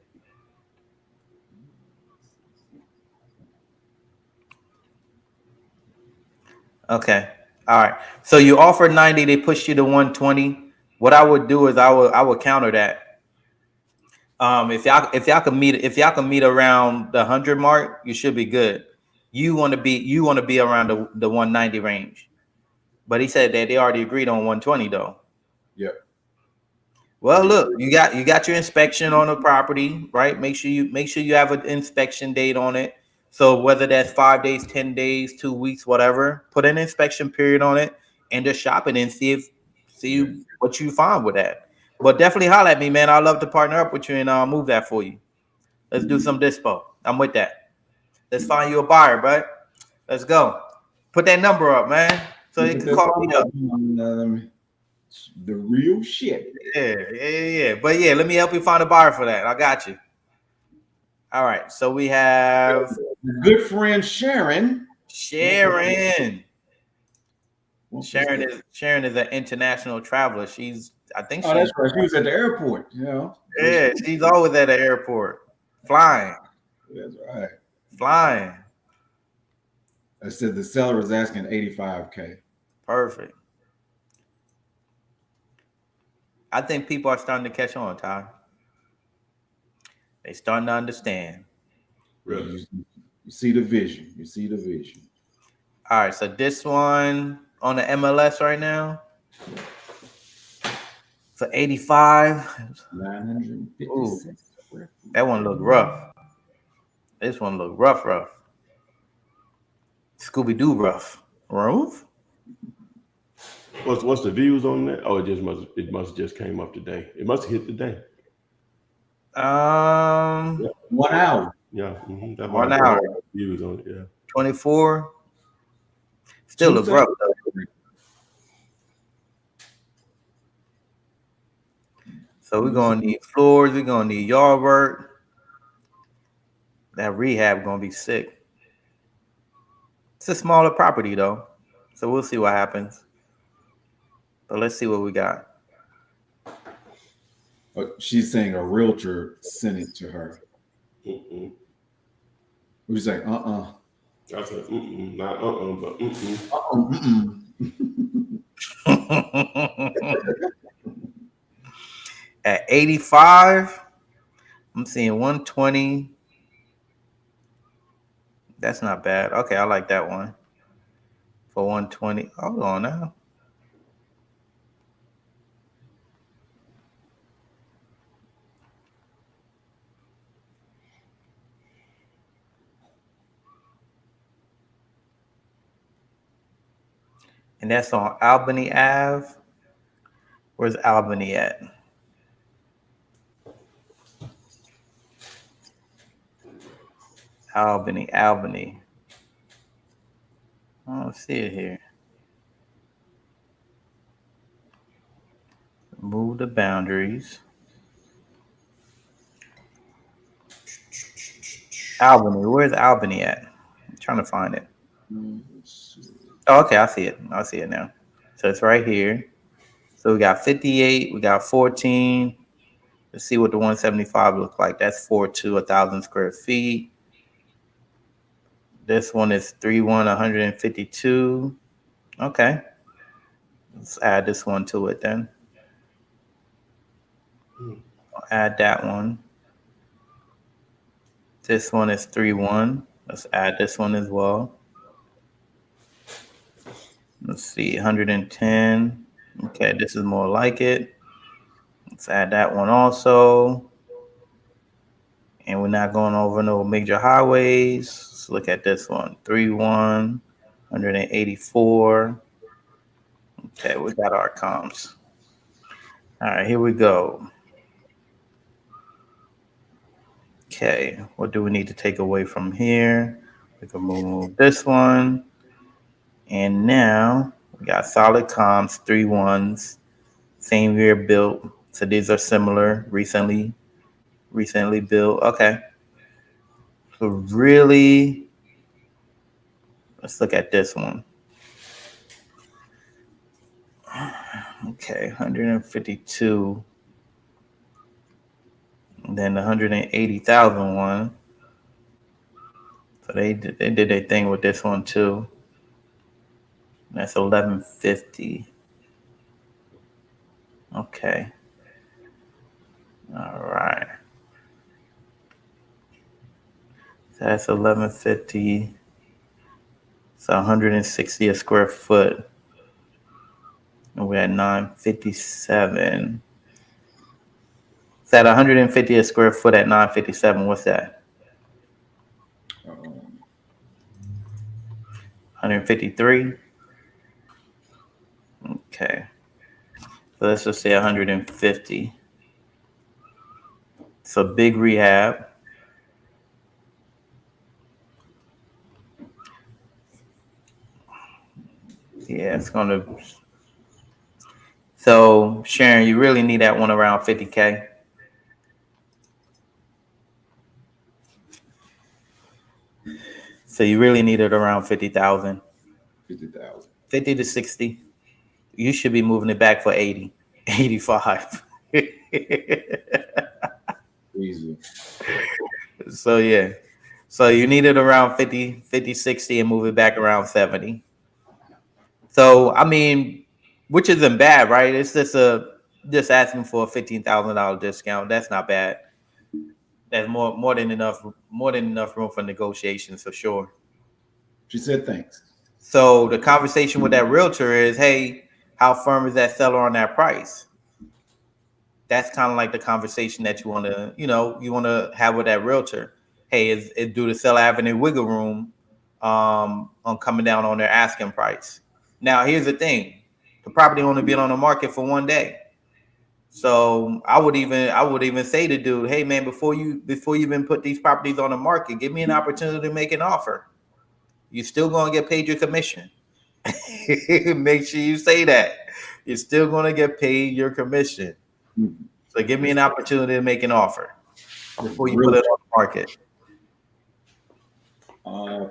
Okay. All right. So you offered 90, they pushed you to 120. What I would do is I would counter that. If y'all can meet around the 100 mark, you should be good. You want to be around the 190 range. But he said that they already agreed on 120 though. Yep. Well, look, you got your inspection on the property, right? Make sure you have an inspection date on it. So whether that's 5 days, 10 days, 2 weeks, whatever, put an inspection period on it and just shop it and see what you find with that. But definitely holler at me, man. I'd love to partner up with you and move that for you. Let's do some dispo. I'm with that. Let's find you a buyer, bud. Let's go. Put that number up, man, so you can call me up. The real shit. Yeah. But yeah, let me help you find a buyer for that. I got you. All right. So we have Good friend Sharon. Sharon. Sharon is an international traveler. I think that's right. She was at the airport. Yeah, she's always at the airport. Flying. That's right. Flying. I said the seller is asking $85K. Perfect. I think people are starting to catch on, Ty. They starting to understand. Really? You see the vision. You see the vision. All right, so this one on the MLS right now for 85. 956. That one look rough. This one look rough. Scooby-Doo rough. Roof? What's the views on that? Oh, it must just came up today. It must have hit today. Yeah. 1 hour. Yeah. Mm-hmm. That's 1 hour. Views on it. Yeah. 24. Still look rough though. So we're gonna need floors. We're gonna need yard work. That rehab gonna be sick. It's a smaller property though, so we'll see what happens. But let's see what we got. She's saying a realtor sent it to her. Mm-mm. We say, I said, not but At 85, I'm seeing 120. That's not bad. Okay, I like that one. For 120. Hold on now. And that's on Albany Ave. Where's Albany at? Albany. I don't see it here. Move the boundaries. Albany. Where's Albany at? I'm trying to find it. Oh, okay. I see it now. So it's right here. So we got 58. We got 14. Let's see what the 175 look like. That's 4.2, 1,000 square feet. This one is 3.1, 152. Okay. Let's add this one to it then. I'll add that one. This one is 3.1. Let's add this one as well. Let's see, 110. Okay, this is more like it. Let's add that one also. And we're not going over no major highways. Let's look at this one. 3.1, 184. Okay, we got our comps. All right, here we go. Okay, what do we need to take away from here? We can move this one. And now we got solid comps, 3.1s, same year built. So these are similar, recently built. Okay. So really, let's look at this one. Okay, 152. And then the 180,000 one. So they did their thing with this one too. That's 1150. Okay. All right. So that's 1150. So 160 a square foot. And we're at 957. It's at 150 a square foot at 957. What's that? 153. Okay. So let's just say 150. So big rehab. Yeah, it's gonna. So Sharon, you really need that one around 50K. So you really need it around 50,000. 50,000. 50 to 60. You should be moving it back for 80, 85. Easy. So yeah. So you need it around 50, 50, 60 and move it back around 70. So I mean, which isn't bad, right? It's just asking for a $15,000 discount. That's not bad. That's more than enough room for negotiations for sure. She said thanks. So the conversation with that realtor is, hey, how firm is that seller on that price? That's kind of like the conversation that you want to have with that realtor. Hey, is do the seller have any wiggle room on coming down on their asking price? Now, here's the thing: the property only been on the market for 1 day. So I would even say to dude, hey man, before you even put these properties on the market, give me an opportunity to make an offer. You're still gonna get paid your commission. Make sure you say that. You're still gonna get paid your commission. So give me an opportunity to make an offer before you put it on the market.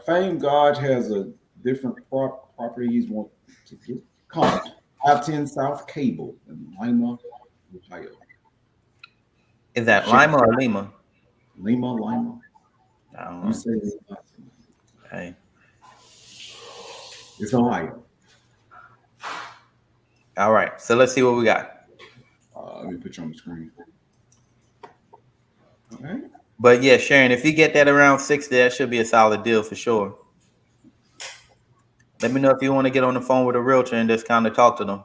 Fame God has a different property he's want to get comped. I-10 South Cable in Lima, Ohio. Is that Lima or Lima? Lima. I don't You know. say Lima. Hey. It's Ohio. All right. So let's see what we got. Let me put you on the screen. All right. But yeah, Sharon, if you get that around 60, that should be a solid deal for sure. Let me know if you want to get on the phone with a realtor and just kind of talk to them.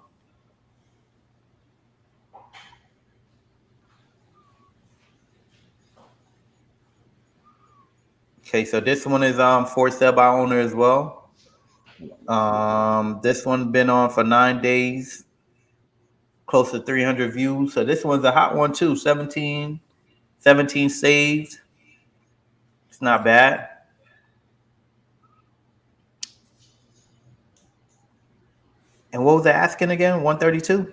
Okay, so this one is for sale by owner as well. This one's been on for 9 days, close to 300 views. So this one's a hot one too. 17 saved. It's not bad. And what was it asking again? 132.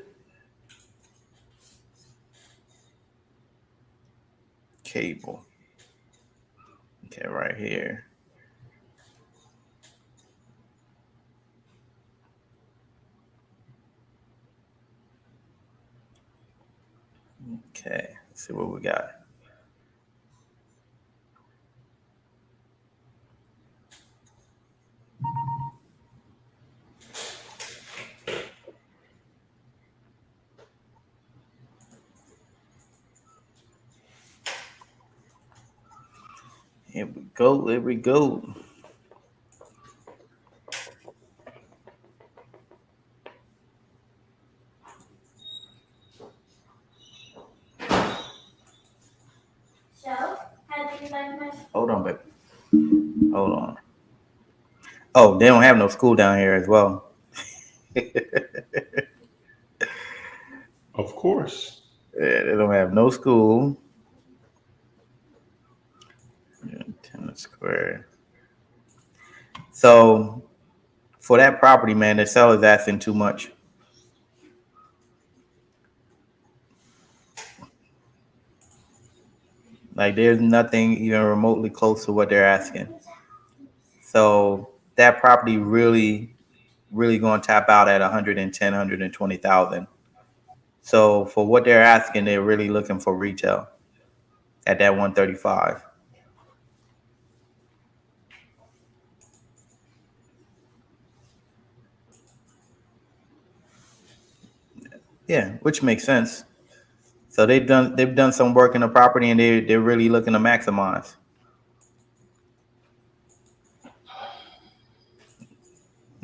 Cable. Okay, right here. Okay, let's see what we got. Here we go. Here we go. Hold on, baby. Hold on. Oh, they don't have no school down here as well. Of course. Yeah, they don't have no school. 10 square. So for that property, man, the seller's asking too much. Like there's nothing even remotely close to what they're asking. So that property really going to tap out at 110, 120,000. So for what they're asking, they're really looking for retail at that 135. Yeah, which makes sense. So they've done some work in the property and they're really looking to maximize.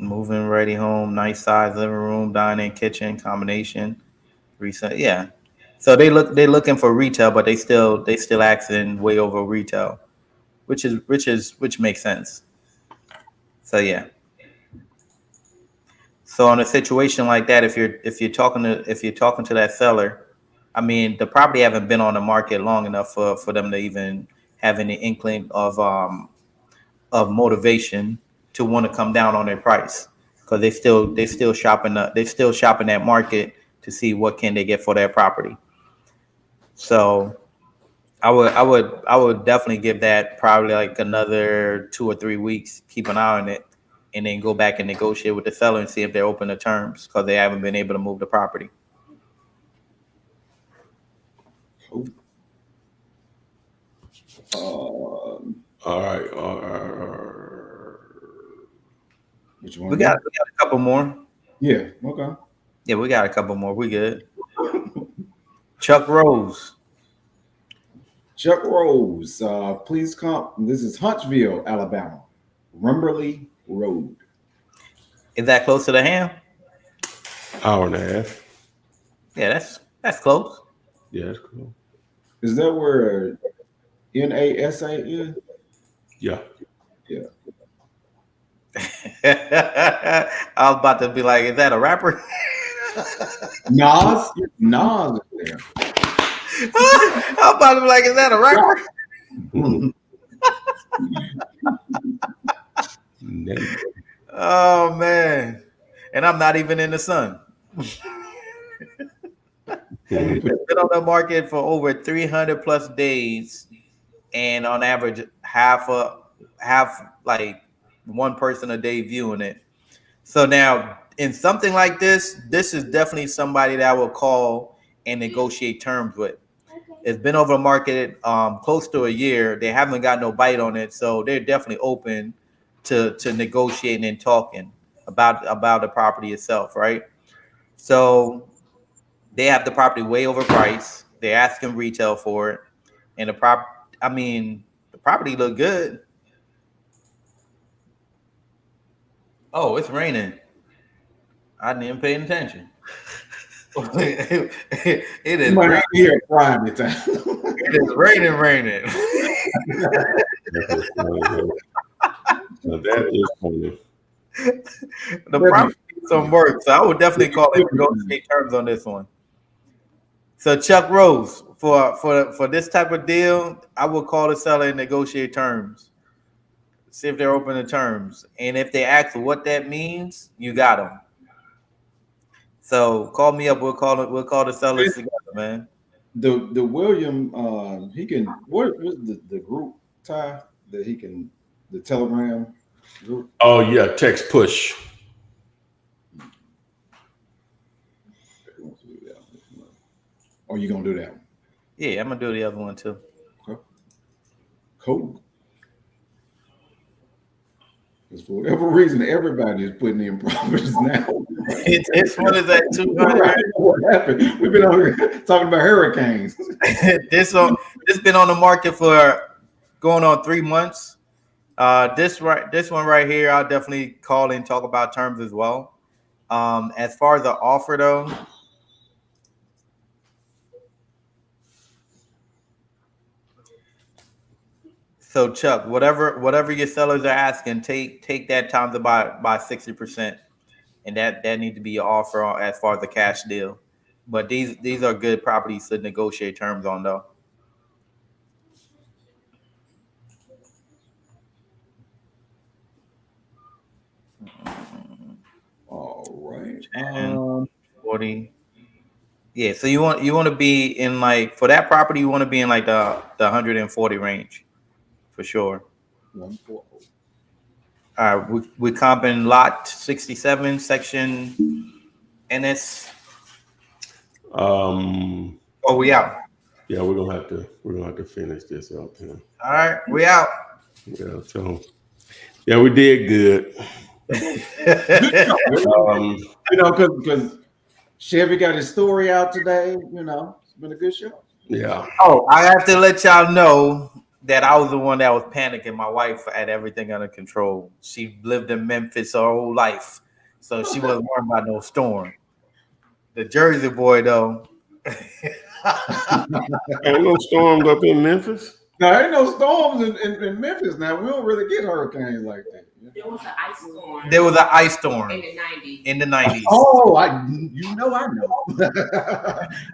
Moving ready home, nice size living room, dining, kitchen combination. Recent, yeah. So they're looking for retail, but they still asking way over retail, which makes sense. So yeah. So in a situation like that, if you're talking to that seller, I mean the property haven't been on the market long enough for them to even have any inkling of motivation to want to come down on their price, because they still shopping that market to see what can they get for their property. So I would definitely give that probably like another 2 or 3 weeks, keep an eye on it, and then go back and negotiate with the seller and see if they're open to terms, because they haven't been able to move the property. All right. Which one? We got a couple more. Yeah. Okay. Yeah, we got a couple more. We good. Chuck Rose. Chuck Rose, please come. This is Huntsville, Alabama, Rumberly Road. Is that close to the ham? Hour and a half. Yeah, that's close. Yeah, that's cool. Is that where NASA is? Yeah. Yeah. I was about to be like, is that a rapper? Nas is there. I was about to be like, is that a rapper? Oh man. And I'm not even in the sun. It's been on the market for over 300 plus days, and on average half like one person a day viewing it. So now in something like this is definitely somebody that I will call and negotiate terms with. It's been over the market close to a year. They haven't got no bite on it, so they're definitely open to negotiating and talking about the property itself, right? So they have the property way overpriced. They're asking retail for it, and the property look good. Oh, it's raining. I didn't even pay attention. It is You might not raining. be here Friday time. It is raining. That is funny. The property needs some work, so I would definitely call it negotiate terms on this one. So Chuck Rose, for this type of deal, I would call the seller and negotiate terms. See if they're open to terms, and if they ask what that means, you got them. So call me up. We'll call the sellers together, man. The William, he can. What was the group Ty that he can? The Telegram group. Oh yeah, text push. Or you gonna do that one? Yeah, I'm gonna do the other one too. Okay. Cool. Because for whatever reason, everybody is putting in properties now. This one is at 200. What happened? We've been over here talking about hurricanes. This been on the market for going on 3 months. This one right here, I'll definitely call and talk about terms as well. As far as the offer though, so Chuck, whatever your sellers are asking, take that times by 60%, and that need to be your offer as far as the cash deal. But these are good properties to negotiate terms on though. All right. 40. Yeah, so you want to be in like for that property, you want to be in like the 140 range for sure. 140. All right, we comping lot 67 section NS. Oh, we out. Yeah, we're gonna have to finish this up here. All right, we out. Yeah, so yeah, we did good. Because Chevy got his story out today. It's been a good show. Yeah. Oh, I have to let y'all know that I was the one that was panicking. My wife had everything under control. She lived in Memphis her whole life, so she wasn't worried about no storm. The Jersey boy, though. Ain't no storms up in Memphis. Now, ain't no storms in Memphis now. We don't really get hurricanes like that. There was an ice storm. There was an ice storm in the 90s. in the 90s. Oh, I know.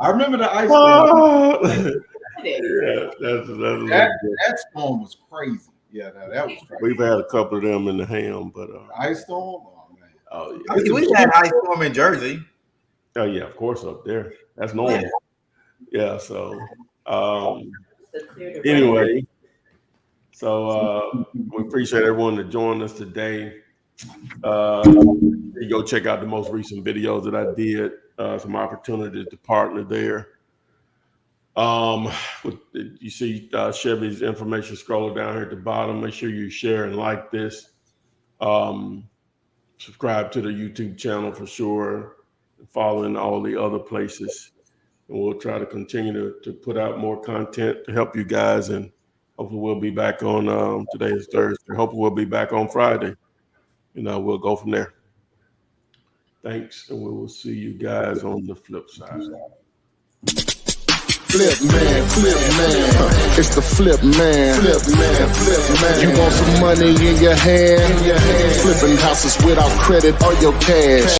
I remember the ice storm. Yeah, that's That storm was crazy. Yeah, that was crazy. we've had a couple of them in the ham, but Ice storm? Oh, man. oh yeah, I mean, we had ice storm in Jersey. oh yeah, of course up there. That's normal. Yeah. So anyway, so we appreciate everyone that joined us today. You go check out the most recent videos that I did. Some opportunities to partner there. You see Chevy's information scrolling down here at the bottom. Make sure you share and like this. Subscribe to the YouTube channel for sure. Following all the other places. And we'll try to continue to put out more content to help you guys. And hopefully we'll be back on, today is Thursday. Hopefully we'll be back on Friday. We'll go from there. Thanks. And we will see you guys on the flip side. Flip man, it's the flip man. You want some money in your hand? Flipping houses without credit or your cash.